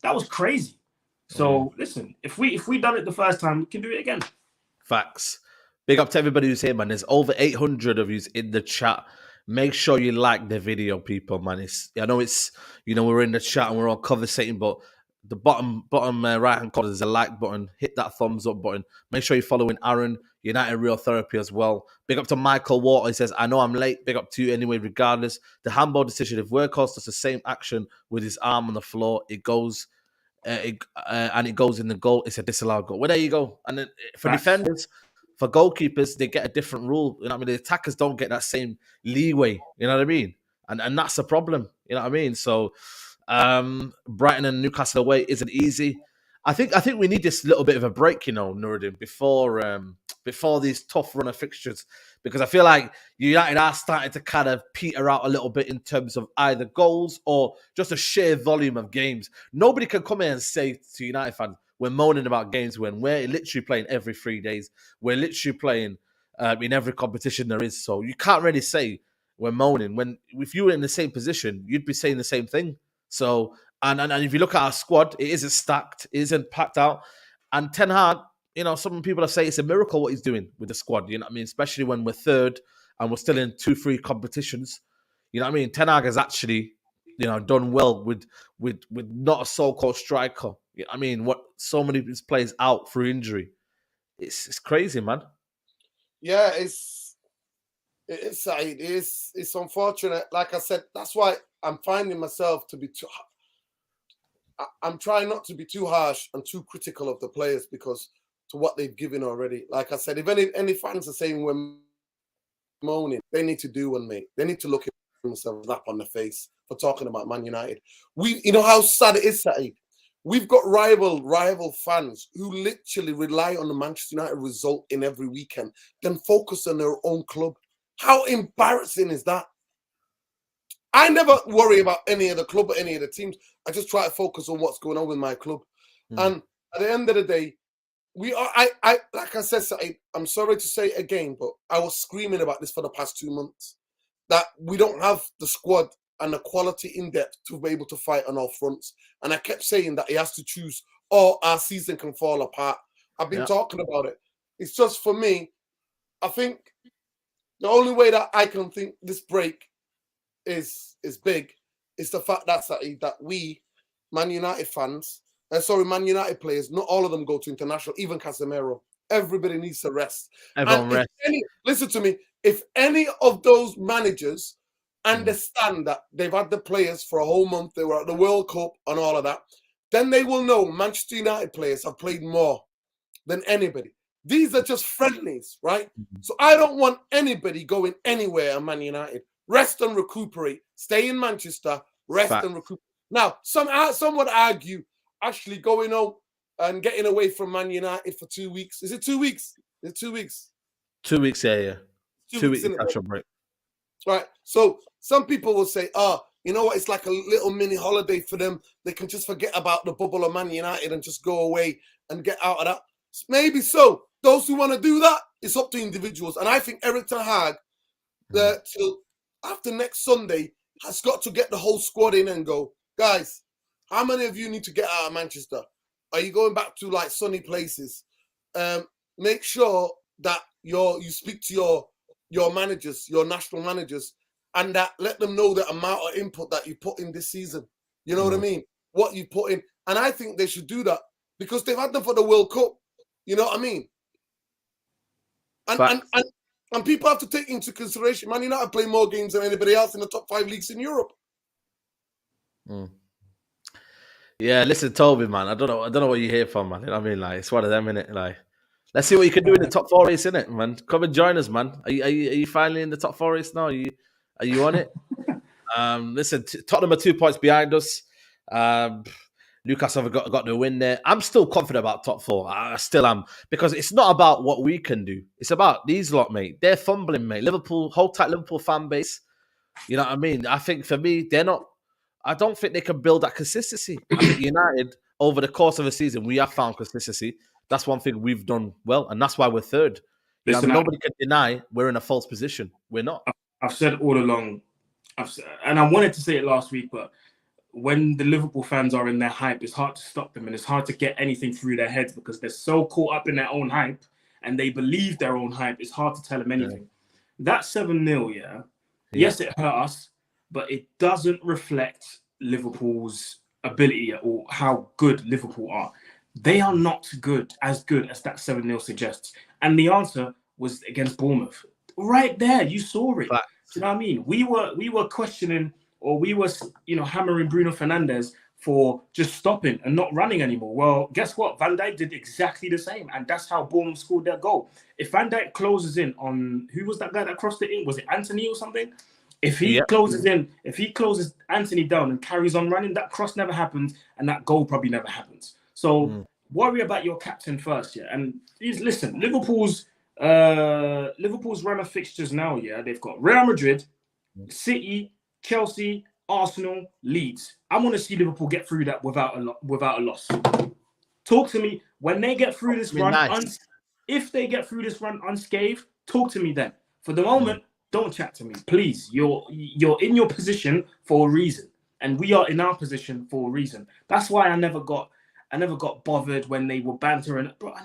That was crazy. So listen, if we done it the first time, we can do it again. Facts. Big up to everybody who's here, man. There's over 800 of you in the chat. Make sure you like the video, people, man. I know we're in the chat and we're all conversating, but the bottom right hand corner, there's a like button. Hit that thumbs up button. Make sure you're following Aaron, United Real Therapy as well. Big up to Michael Water. He says, I know I'm late. Big up to you anyway, regardless. The handball decision, if Workhorse does the same action with his arm on the floor, it goes and it goes in the goal. It's a disallowed goal. Well, there you go. And then for defenders, for goalkeepers, they get a different rule. You know what I mean? The attackers don't get that same leeway. You know what I mean? And that's a problem. You know what I mean? So Brighton and Newcastle away isn't easy. I think we need this little bit of a break, you know, Nuruddin, before these tough run of fixtures, because I feel like United are starting to kind of peter out a little bit in terms of either goals or just a sheer volume of games. Nobody can come in and say to United fans, we're moaning about games when we're literally playing every 3 days. We're literally playing in every competition there is. So you can't really say we're moaning. When if you were in the same position, you'd be saying the same thing. So, and if you look at our squad, it isn't stacked, it isn't packed out. And Ten Hag, you know, some people have said it's a miracle what he's doing with the squad. You know what I mean? Especially when we're third and we're still in 2-3 competitions. You know what I mean? Ten Hag has actually, you know, done well with not a so-called striker. You know what I mean? What so many of his players out through injury. It's crazy, man. Yeah, it's unfortunate. Like I said, that's why I'm finding myself to be too. I'm trying not to be too harsh and too critical of the players because to what they've given already. Like I said, if any fans are saying we're moaning, they need to do one, mate. They need to look at themselves up on the face for talking about Man United. You know how sad it is, Saeed. We've got rival fans who literally rely on the Manchester United result in every weekend, then focus on their own club. How embarrassing is that? I never worry about any of the club or any of the teams. I just try to focus on what's going on with my club. And at the end of the day, we are. I like I said, I'm sorry to say it again, but I was screaming about this for the past 2 months that we don't have the squad and the quality in depth to be able to fight on all fronts. And I kept saying that he has to choose, or our season can fall apart. I've been talking about it. It's just for me. I think the only way that I can think this break is big is the fact that we, Man United fans, Man United players, not all of them go to international, even Casemiro. Everybody needs to rest. Everyone rest. Listen to me. If any of those managers understand that they've had the players for a whole month, they were at the World Cup and all of that, then they will know Manchester United players have played more than anybody. These are just friendlies, right? So I don't want anybody going anywhere at Man United. Rest and recuperate. Stay in Manchester, rest and recuperate. Now, some would argue actually going home and getting away from Man United for 2 weeks. Is it 2 weeks? Is it 2 weeks? 2 weeks, yeah. 2 weeks catch up break. Right. So some people will say, you know what? It's like a little mini holiday for them. They can just forget about the bubble of Man United and just go away and get out of that. Maybe so. Those who want to do that, it's up to individuals. And I think Eric Ten Hag, till after next Sunday, has got to get the whole squad in and go, guys, how many of you need to get out of Manchester? Are you going back to like sunny places? Make sure that you speak to your managers, your national managers, and that let them know the amount of input that you put in this season. You know what I mean? What you put in. And I think they should do that because they've had them for the World Cup. You know what I mean? And people have to take into consideration, Man United play more games than anybody else in the top 5 leagues in Europe. Yeah, listen, Toby, man. I don't know what you're here for, man. You know what I mean? Like, it's one of them, innit? Like, let's see what you can do in the top 4 race, innit, man? Come and join us, man. Are you finally in the top 4 race now? Are you on it? Listen, Tottenham are 2 points behind us. Newcastle have got the win there. I'm still confident about top 4. I still am. Because it's not about what we can do. It's about these lot, mate. They're fumbling, mate. Liverpool, hold tight Liverpool fan base. You know what I mean? I think for me, I don't think they can build that consistency. I think United, over the course of a season, we have found consistency. That's one thing we've done well, and that's why we're third. Nobody can deny we're in a false position. We're not. I've said all along, and I wanted to say it last week, but when the Liverpool fans are in their hype, it's hard to stop them, and it's hard to get anything through their heads because they're so caught up in their own hype, and they believe their own hype. It's hard to tell them anything. That 7-0, yes, it hurt us, but it doesn't reflect Liverpool's ability or how good Liverpool are. They are not as good as that 7-0 suggests. And the answer was against Bournemouth. Right there, you saw it. Do you know what I mean? We were questioning, or we were, hammering Bruno Fernandes for just stopping and not running anymore. Well, guess what? Van Dijk did exactly the same, and that's how Bournemouth scored their goal. If Van Dijk closes in on, who was that guy that crossed it in? Was it Anthony or something? If he closes Anthony down and carries on running, that cross never happens, and that goal probably never happens. So worry about your captain first, And listen, Liverpool's run of fixtures now, they've got Real Madrid, City, Chelsea, Arsenal, Leeds. I want to see Liverpool get through that without a loss. Talk to me when they get through this run. If they get through this run unscathed, talk to me then. For the moment, don't chat to me, please. You're in your position for a reason, and we are in our position for a reason. That's why I never got bothered when they were bantering. Bro,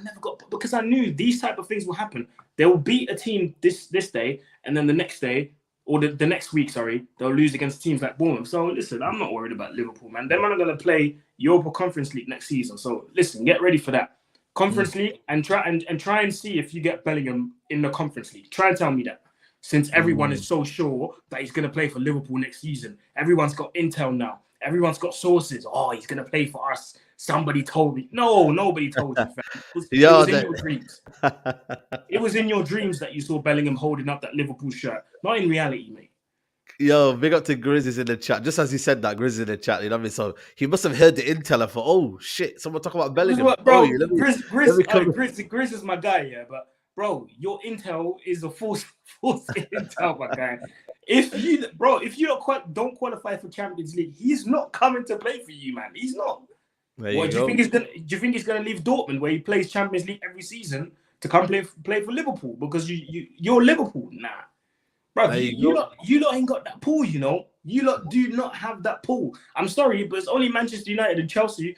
because I knew these type of things will happen. They will beat a team this day, and then the next day, or the next week, they'll lose against teams like Bournemouth. So listen, I'm not worried about Liverpool, man. They're not going to play Europa Conference League next season. So listen, get ready for that. Conference League, and try and see if you get Bellingham in the Conference League. Try and tell me that. Since everyone is so sure that he's going to play for Liverpool next season. Everyone's got intel now. Everyone's got sources. Oh, he's going to play for us. Somebody told me. No, nobody told you, fam. It was in your dreams. It was in your dreams that you saw Bellingham holding up that Liverpool shirt. Not in reality, mate. Yo, big up to Grizzlies in the chat. Just as he said that, Grizzlies in the chat, you know what I mean? So he must have heard the intel and thought, oh, shit, someone talking about Bellingham. Bro, Grizz is my guy, but bro, your intel is a false intel, my guy. If you don't qualify for Champions League, he's not coming to play for you, man. He's not. There What you do you go. think he's gonna? Do you think he's gonna leave Dortmund, where he plays Champions League every season, to come play for Liverpool? Because you're Liverpool, nah, bro. There You, you you go. lot you lot ain't got that pull, you know. You lot do not have that pull. I'm sorry, but it's only Manchester United and Chelsea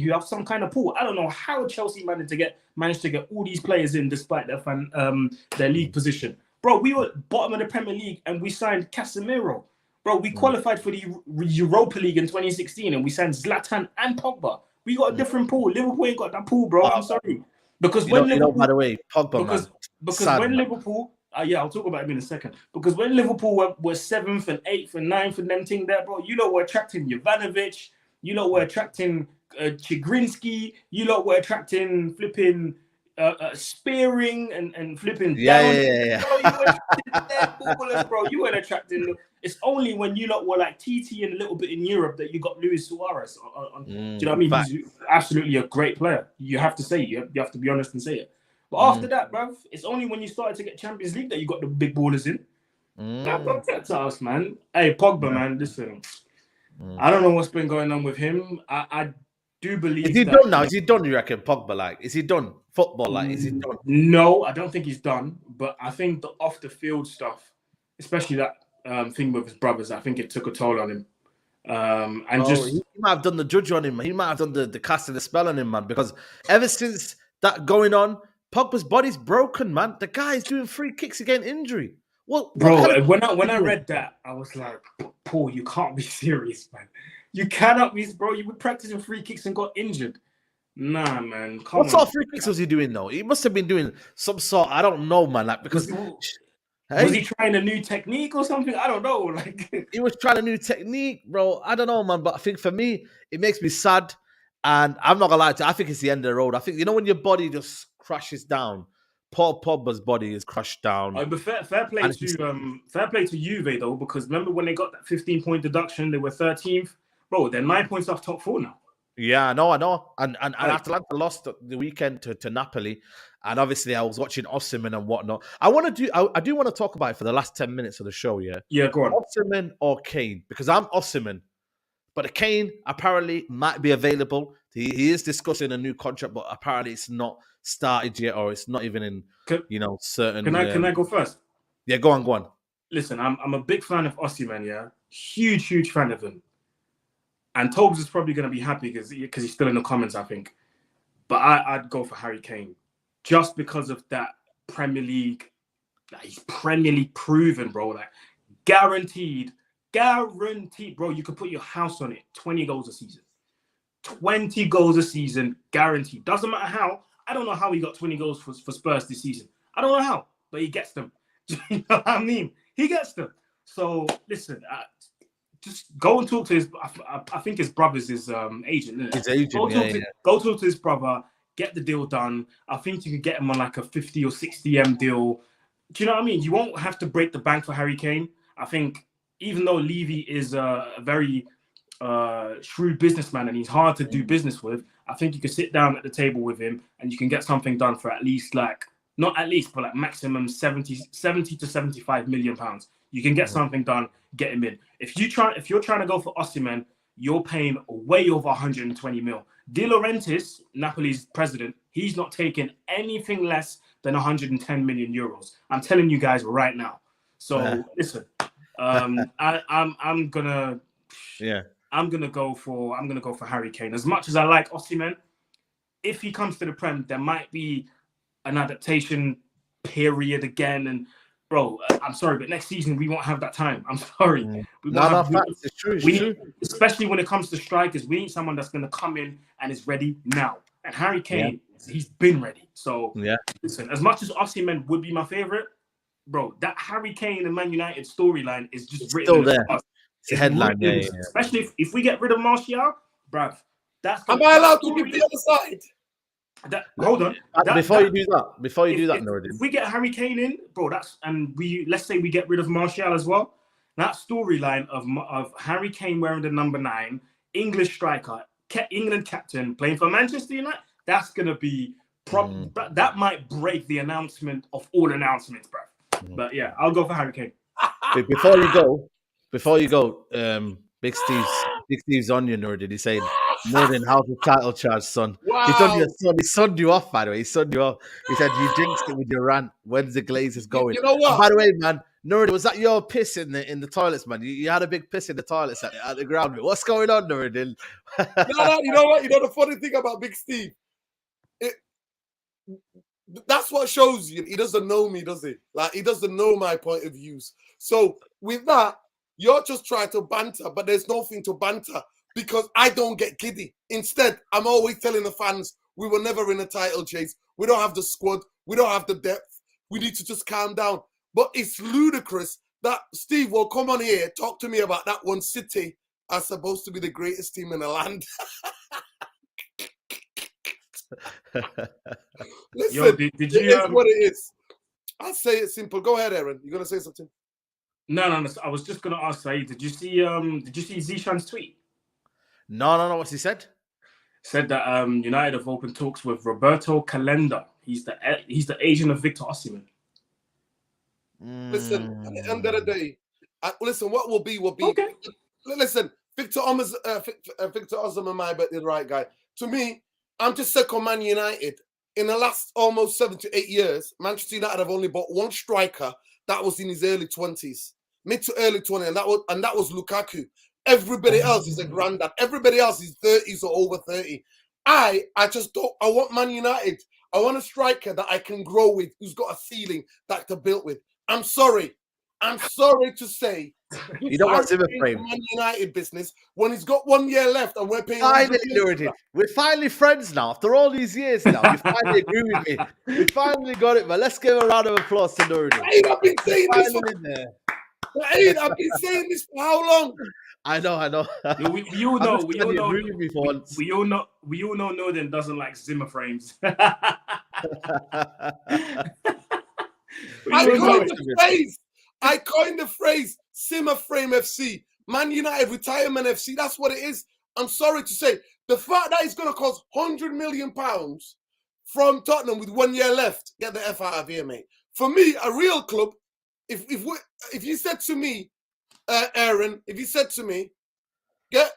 who have some kind of pull. I don't know how Chelsea managed to get all these players in despite their league position. Bro, we were bottom of the Premier League and we signed Casemiro. Bro, we qualified for the Europa League in 2016 and we signed Zlatan and Pogba. We got a different pool. Liverpool ain't got that pool, bro. I'm sorry. Because when Liverpool, by the way, Pogba, because man. because Sad, when man. Liverpool, yeah, I'll talk about him in a second. Because when Liverpool were 7th and 8th and 9th and them thing there, bro, you know we're attracting Jovanovic, you know we're attracting Chigrinsky, you know we're attracting flipping Spearing and flipping down. Yeah. Bro, you were attracting dead footballers, bro. You weren't attracting. It's only when you lot were like TT and a little bit in Europe that you got Luis Suarez. Do you know what I mean? Fact. He's absolutely a great player. You have to say it. You have to be honest and say it. But after that, bruv, it's only when you started to get Champions League that you got the big ballers in. Don't get to us, man. Hey, Pogba, man, listen. I don't know what's been going on with him. I do believe Is he that, done now? Is he done, you reckon, Pogba? Like, is he done? Football, like, is he done? No, I don't think he's done. But I think the off the field stuff, especially that thing with his brothers, I think it took a toll on him. He might have done the judge on him. He might have done the casting the spell on him, man. Because ever since that going on, Pogba's body's broken, man. The guy's doing free kicks against injury. What Bro, when I read that, I was like, Paul, you can't be serious, man. You cannot be, bro. You were practicing free kicks and got injured. Nah, man. What sort of free kicks was he doing, though? He must have been doing some sort, I don't know, man. Like, because was he trying a new technique or something? I don't know. Like, he was trying a new technique, bro. I don't know, man. But I think for me, it makes me sad. And I'm not gonna lie to you, I think it's the end of the road. I think, you know, when your body just crashes down, Paul Pogba's body is crushed down. But fair play to Juve though, because remember when they got that 15-point deduction, they were 13th. Bro, they're 9 points off top 4 now. Yeah, I know. And Atalanta lost the weekend to Napoli. And obviously I was watching Osimhen and whatnot. I do want to talk about it for the last 10 minutes of the show, yeah? Yeah, go on. Osimhen or Kane? Because I'm Osimhen. But the Kane apparently might be available. He is discussing a new contract, but apparently it's not started yet, or it's not even in, certain... Can I go first? Yeah, go on. Listen, I'm a big fan of Osimhen, yeah? Huge fan of him. And Tobes is probably going to be happy because he's still in the comments, I think. But I'd go for Harry Kane. Just because of that Premier League. Like, he's Premier League proven, bro. Like, guaranteed, bro. You could put your house on it. 20 goals a season. 20 goals a season, guaranteed. Doesn't matter how. I don't know how he got 20 goals for Spurs this season. I don't know how, but he gets them. You know what I mean? He gets them. So, listen, just go and talk to his... I think his brother's his agent, isn't it? His agent, Go talk to his brother, get the deal done. I think you could get him on like a 50 or 60M deal. Do you know what I mean? You won't have to break the bank for Harry Kane. I think even though Levy is a very shrewd businessman and he's hard to do business with, I think you could sit down at the table with him and you can get something done for at least not at least, but like maximum 70 to 75 million pounds. You can get something done, get him in. If you're trying to go for Osimhen, you're paying way over 120 mil. De Laurentiis, Napoli's president, he's not taking anything less than 110 million euros. I'm telling you guys right now. So listen, I'm gonna go for Harry Kane. As much as I like Osimhen, if he comes to the Prem, there might be an adaptation period again. And bro, I'm sorry, but next season we won't have that time. I'm sorry. It's true. Especially when it comes to strikers, we need someone that's going to come in and is ready now. And Harry Kane, he's been ready. So listen, as much as Osimhen would be my favorite, bro, that Harry Kane and Man United storyline is just written still there. It's a headline, Especially if we get rid of Martial, bruv. Am I allowed to give the other side? Hold on. Before you do that, Nuruddin. If we get Harry Kane in, bro, let's say we get rid of Martial as well. That storyline of Harry Kane wearing the number 9, English striker, England captain, playing for Manchester United, that's gonna be that might break the announcement of all announcements, bro. But yeah, I'll go for Harry Kane. Before you go, Big Steve's on you, Nuruddin. He's saying Nordin, how's the title charge, son? He's done Wow. your son. He sunned you off, by the way. He sunned you off. He said you jinxed it with your rant. When's the Glazers going? You know And what? by the way, man, Nordin, was that your piss in the toilets, man? You had a big piss in the toilets at the ground. What's going on, Nordin? No, you know what? You know the funny thing about Big Steve? That's what shows you. He doesn't know me, does he? Like, he doesn't know my point of views. So with that, you're just trying to banter, but there's nothing to banter because I don't get giddy. Instead, I'm always telling the fans, we were never in a title chase. We don't have the squad. We don't have the depth. We need to just calm down. But it's ludicrous that Steve will come on here, talk to me about that one City are supposed to be the greatest team in the land. Listen, Yo, did it you? is what it is. I'll say it simple. Go ahead, Aaron. You're gonna say something? No. I was just gonna ask Saeed. Did you see Zishan's tweet? No. What's he said? Said that United have opened talks with Roberto Calenda. He's the agent of Victor Osimhen. Listen, at the end of the day, listen, what will be will be. Okay. Listen, Victor Osimhen might be the right guy. To me, I'm just sick of Man United. In the last almost 7 to 8 years, Manchester United have only bought one striker that was in his early 20s, mid to early 20s, and that was Lukaku. Everybody else is a granddad. Everybody else is 30s or over 30. I just don't. I want Man United. I want a striker that I can grow with, who's got a ceiling that I can build with. I'm sorry to say. You don't want Zimmer frame. Man United business when he's got 1 year left and we're paying. Finally, Nordin. We're finally friends now. After all these years now, you finally agree with me. We finally got it, man. Let's give a round of applause to Nordin. I've been saying this. I've been saying this for how long? I know. We all know. We all know. Norden doesn't like Zimmer frames. I coined the phrase Zimmer frame FC, Man United retirement FC. That's what it is. I'm sorry to say, the fact that it's going to cost £100 million from Tottenham with 1 year left, get the F out of here, mate. For me, a real club. If you said to me, Aaron, if you said to me, get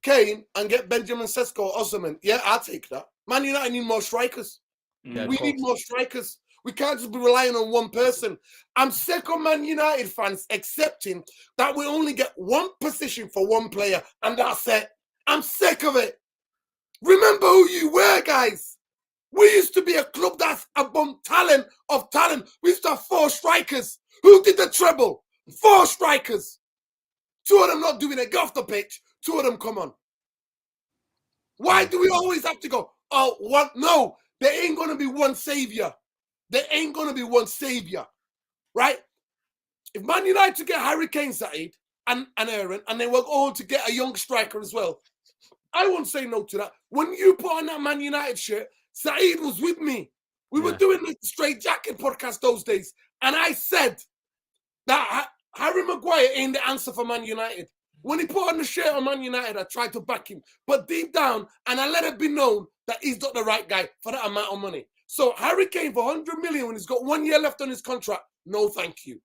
Kane and get Benjamin Sesko or Osimhen, yeah, I'll take that. Man United need more strikers. Yeah, we need more strikers. We can't just be relying on one person. I'm sick of Man United fans accepting that we only get one position for one player, and that's it. I'm sick of it. Remember who you were, guys. We used to be a club that's above talent of talent. We used to have 4 strikers. Who did the treble? 4 strikers. 2 of them not doing it. Get off the pitch. 2 of them come on. Why do we always have to go, oh, one? No, there ain't going to be one savior. There ain't going to be one savior, right? If Man United to get Harry Kane, Saeed, and Aaron, and they were all to get a young striker as well, I won't say no to that. When you put on that Man United shirt, Saeed was with me. We were doing the Straightjacket podcast those days, and I said that Harry Maguire ain't the answer for Man United. When he put on the shirt on Man United, I tried to back him. But deep down, and I let it be known that he's not the right guy for that amount of money. So Harry Kane for 100 million when he's got 1 year left on his contract, no thank you.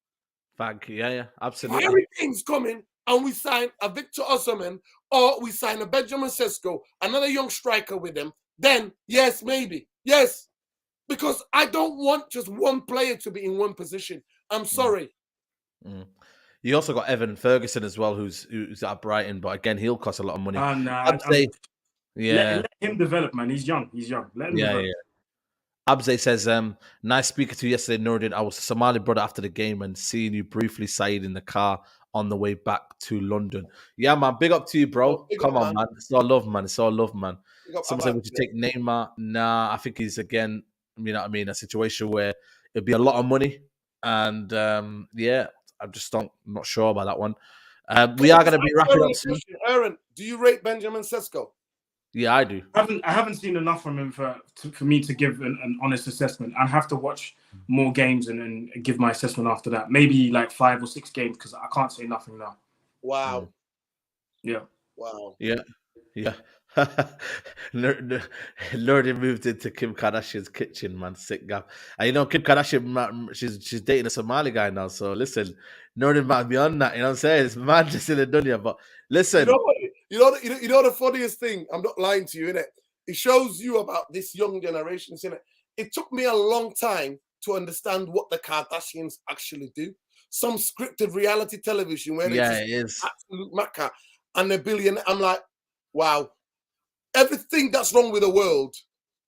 Thank you. Yeah, absolutely. Harry Kane's coming and we sign a Victor Osimhen or we sign a Benjamin Sesko, another young striker with him, then yes, maybe. Yes. Because I don't want just one player to be in one position. I'm sorry. You also got Evan Ferguson as well, who's at Brighton, but again, he'll cost a lot of money. Let him develop, man. He's young. Let him develop. Abze says, nice speaking to you yesterday, Nordin. I was a Somali brother after the game and seeing you briefly, Saeed, in the car on the way back to London. Yeah, man. Big up to you, bro. Come on, man. It's all love, man. Someone said, would you take Neymar? Nah, I think he's, again, you know what I mean, a situation where it'd be a lot of money. And, I'm just not sure about that one. We are going to be wrapping up soon. Aaron, do you rate Benjamin Sesko? Yeah, I do. I haven't seen enough from him for me to give an honest assessment. I have to watch more games and then give my assessment after that. Maybe like 5 or 6 games because I can't say nothing now. Wow. Yeah. Wow. Yeah. Lordy moved into Kim Kardashian's kitchen, man. Sick guy. And you know, Kim Kardashian, she's dating a Somali guy now. So listen, Lordy might be on that. You know what I'm saying? It's madness in the dunya. But listen, You know the funniest thing. I'm not lying to you, innit? It shows you about this young generation, innit? It took me a long time to understand what the Kardashians actually do. Some scripted reality television where Yeah, it's it is. absolute maca and a billion. I'm like, wow. Everything that's wrong with the world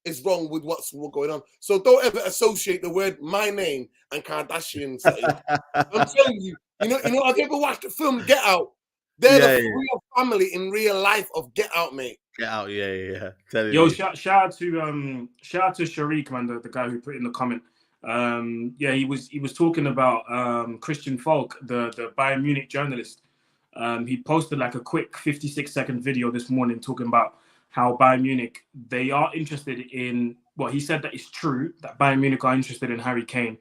is wrong with what's going on. So don't ever associate the word my name and Kardashians. I'm telling you, you know, have you ever watched the film Get Out? They're Yeah, the yeah. real family in real life of Get Out, mate. Get out, yeah. Telling Yo, you. shout out to Sharik, man, the guy who put in the comment. Yeah, he was talking about Christian Falk, the Bayern Munich journalist. He posted like a quick 56-second video this morning talking about how Bayern Munich, they are interested in, well, he said that it's true that Bayern Munich are interested in Harry Kane,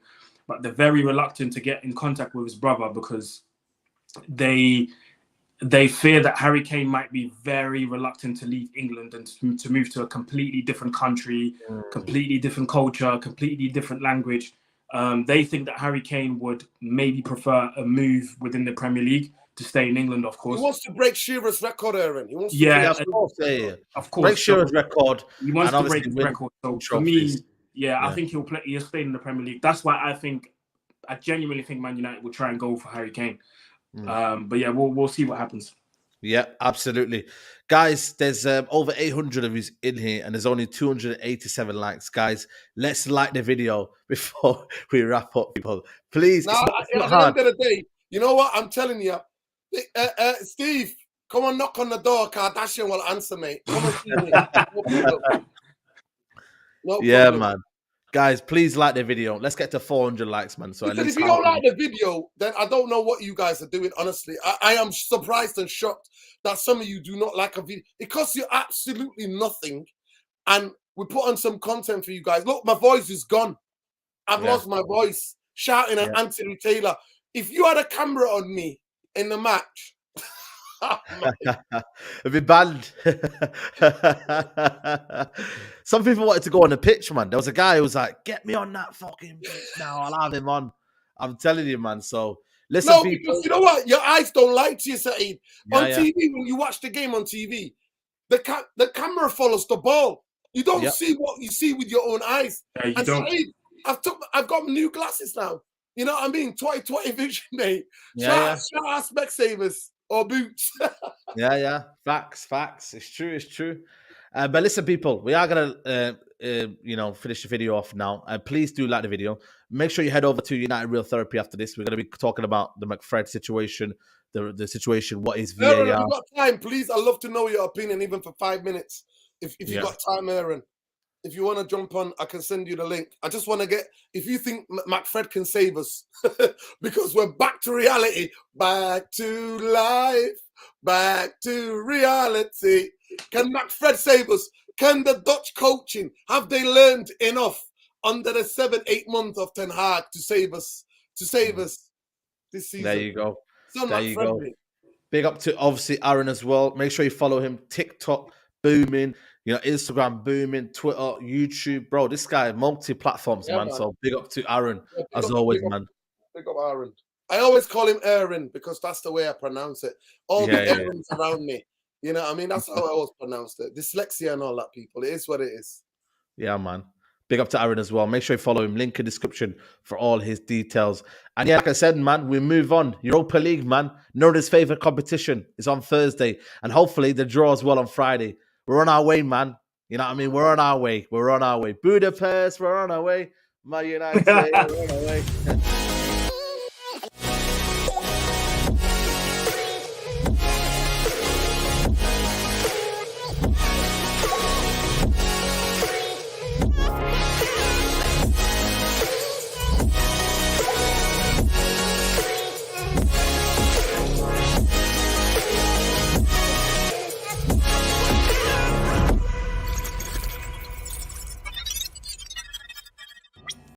but they're very reluctant to get in contact with his brother because they fear that Harry Kane might be very reluctant to leave England and to move to a completely different country, completely different culture, completely different language. They think that Harry Kane would maybe prefer a move within the Premier League to stay in England, of He course. wants to break Shearer's record, Aaron. He wants to Yeah, of course. Of course. Break Shearer's record. He wants and to break obviously his win record. So for trophies. me, yeah, I think he'll stay in the Premier League. That's why I genuinely think Man United will try and go for Harry Kane. But yeah, we'll see what happens. Yeah, absolutely. Guys, there's over 800 of you in here and there's only 287 likes. Guys, let's like the video before we wrap up, people. Please. Now, it's at not the hard. end of the day, you know what? I'm telling you, Steve, come on, knock on the door. Kardashian will answer, mate. Come and see me. No problem. No Yeah, problem. man. Guys, please like the video. Let's get to 400 likes, man. So at Because least if you don't like the video, then I don't know what you guys are doing, honestly. I am surprised and shocked that some of you do not like a video. It costs you absolutely nothing. And we put on some content for you guys. Look, my voice is gone. I've lost my voice shouting at Anthony Taylor. If you had a camera on me in the match, it'd be banned. Some people wanted to go on the pitch, man. There was a guy who was like, "Get me on that fucking pitch now. I'll have him on." I'm telling you, man. So listen, no, people. because you know what? Your eyes don't lie to you, Saeed. On Yeah. TV, when you watch the game on TV, the camera follows the ball. You don't see what you see with your own eyes. Yeah, you And don't. Saeed, I've got new glasses now. You know what I mean? 20/20 vision, mate. Yeah, Shout out Specsavers or Boots. Yeah. Facts. It's true. But listen, people, we are gonna finish the video off now. Please do like the video. Make sure you head over to United Real Therapy after this. We're gonna be talking about the McFred situation, the situation. What is VAR? Aaron, if you got time, please. I'd love to know your opinion, even for 5 minutes. If you got time, Aaron. If you want to jump on, I can send you the link. I just want to get, if you think McFred can save us, because we're back to reality, back to life, back to reality. Can McFred save us? Can the Dutch coaching, have they learned enough under the 7-8 months of Ten Hag to save us this season? There you go. So There you go. McFred, Big up to obviously Aaron as well. Make sure you follow him. TikTok booming, Instagram booming, Twitter, YouTube, bro. This guy multi-platforms, man. So big up to Aaron as always, man. Big up Aaron. I always call him Aaron because that's the way I pronounce it. All the Aarons around me, you know what I mean? That's how I always pronounce it. Dyslexia and all that, people. It is what it is. Yeah, man. Big up to Aaron as well. Make sure you follow him. Link in description for all his details. And yeah, like I said, man, we move on. Europa League, man. Nora's favorite competition is on Thursday. And hopefully the draw as well on Friday. We're on our way, man. You know what I mean? We're on our way. Budapest, we're on our way. Man United, we're on our way.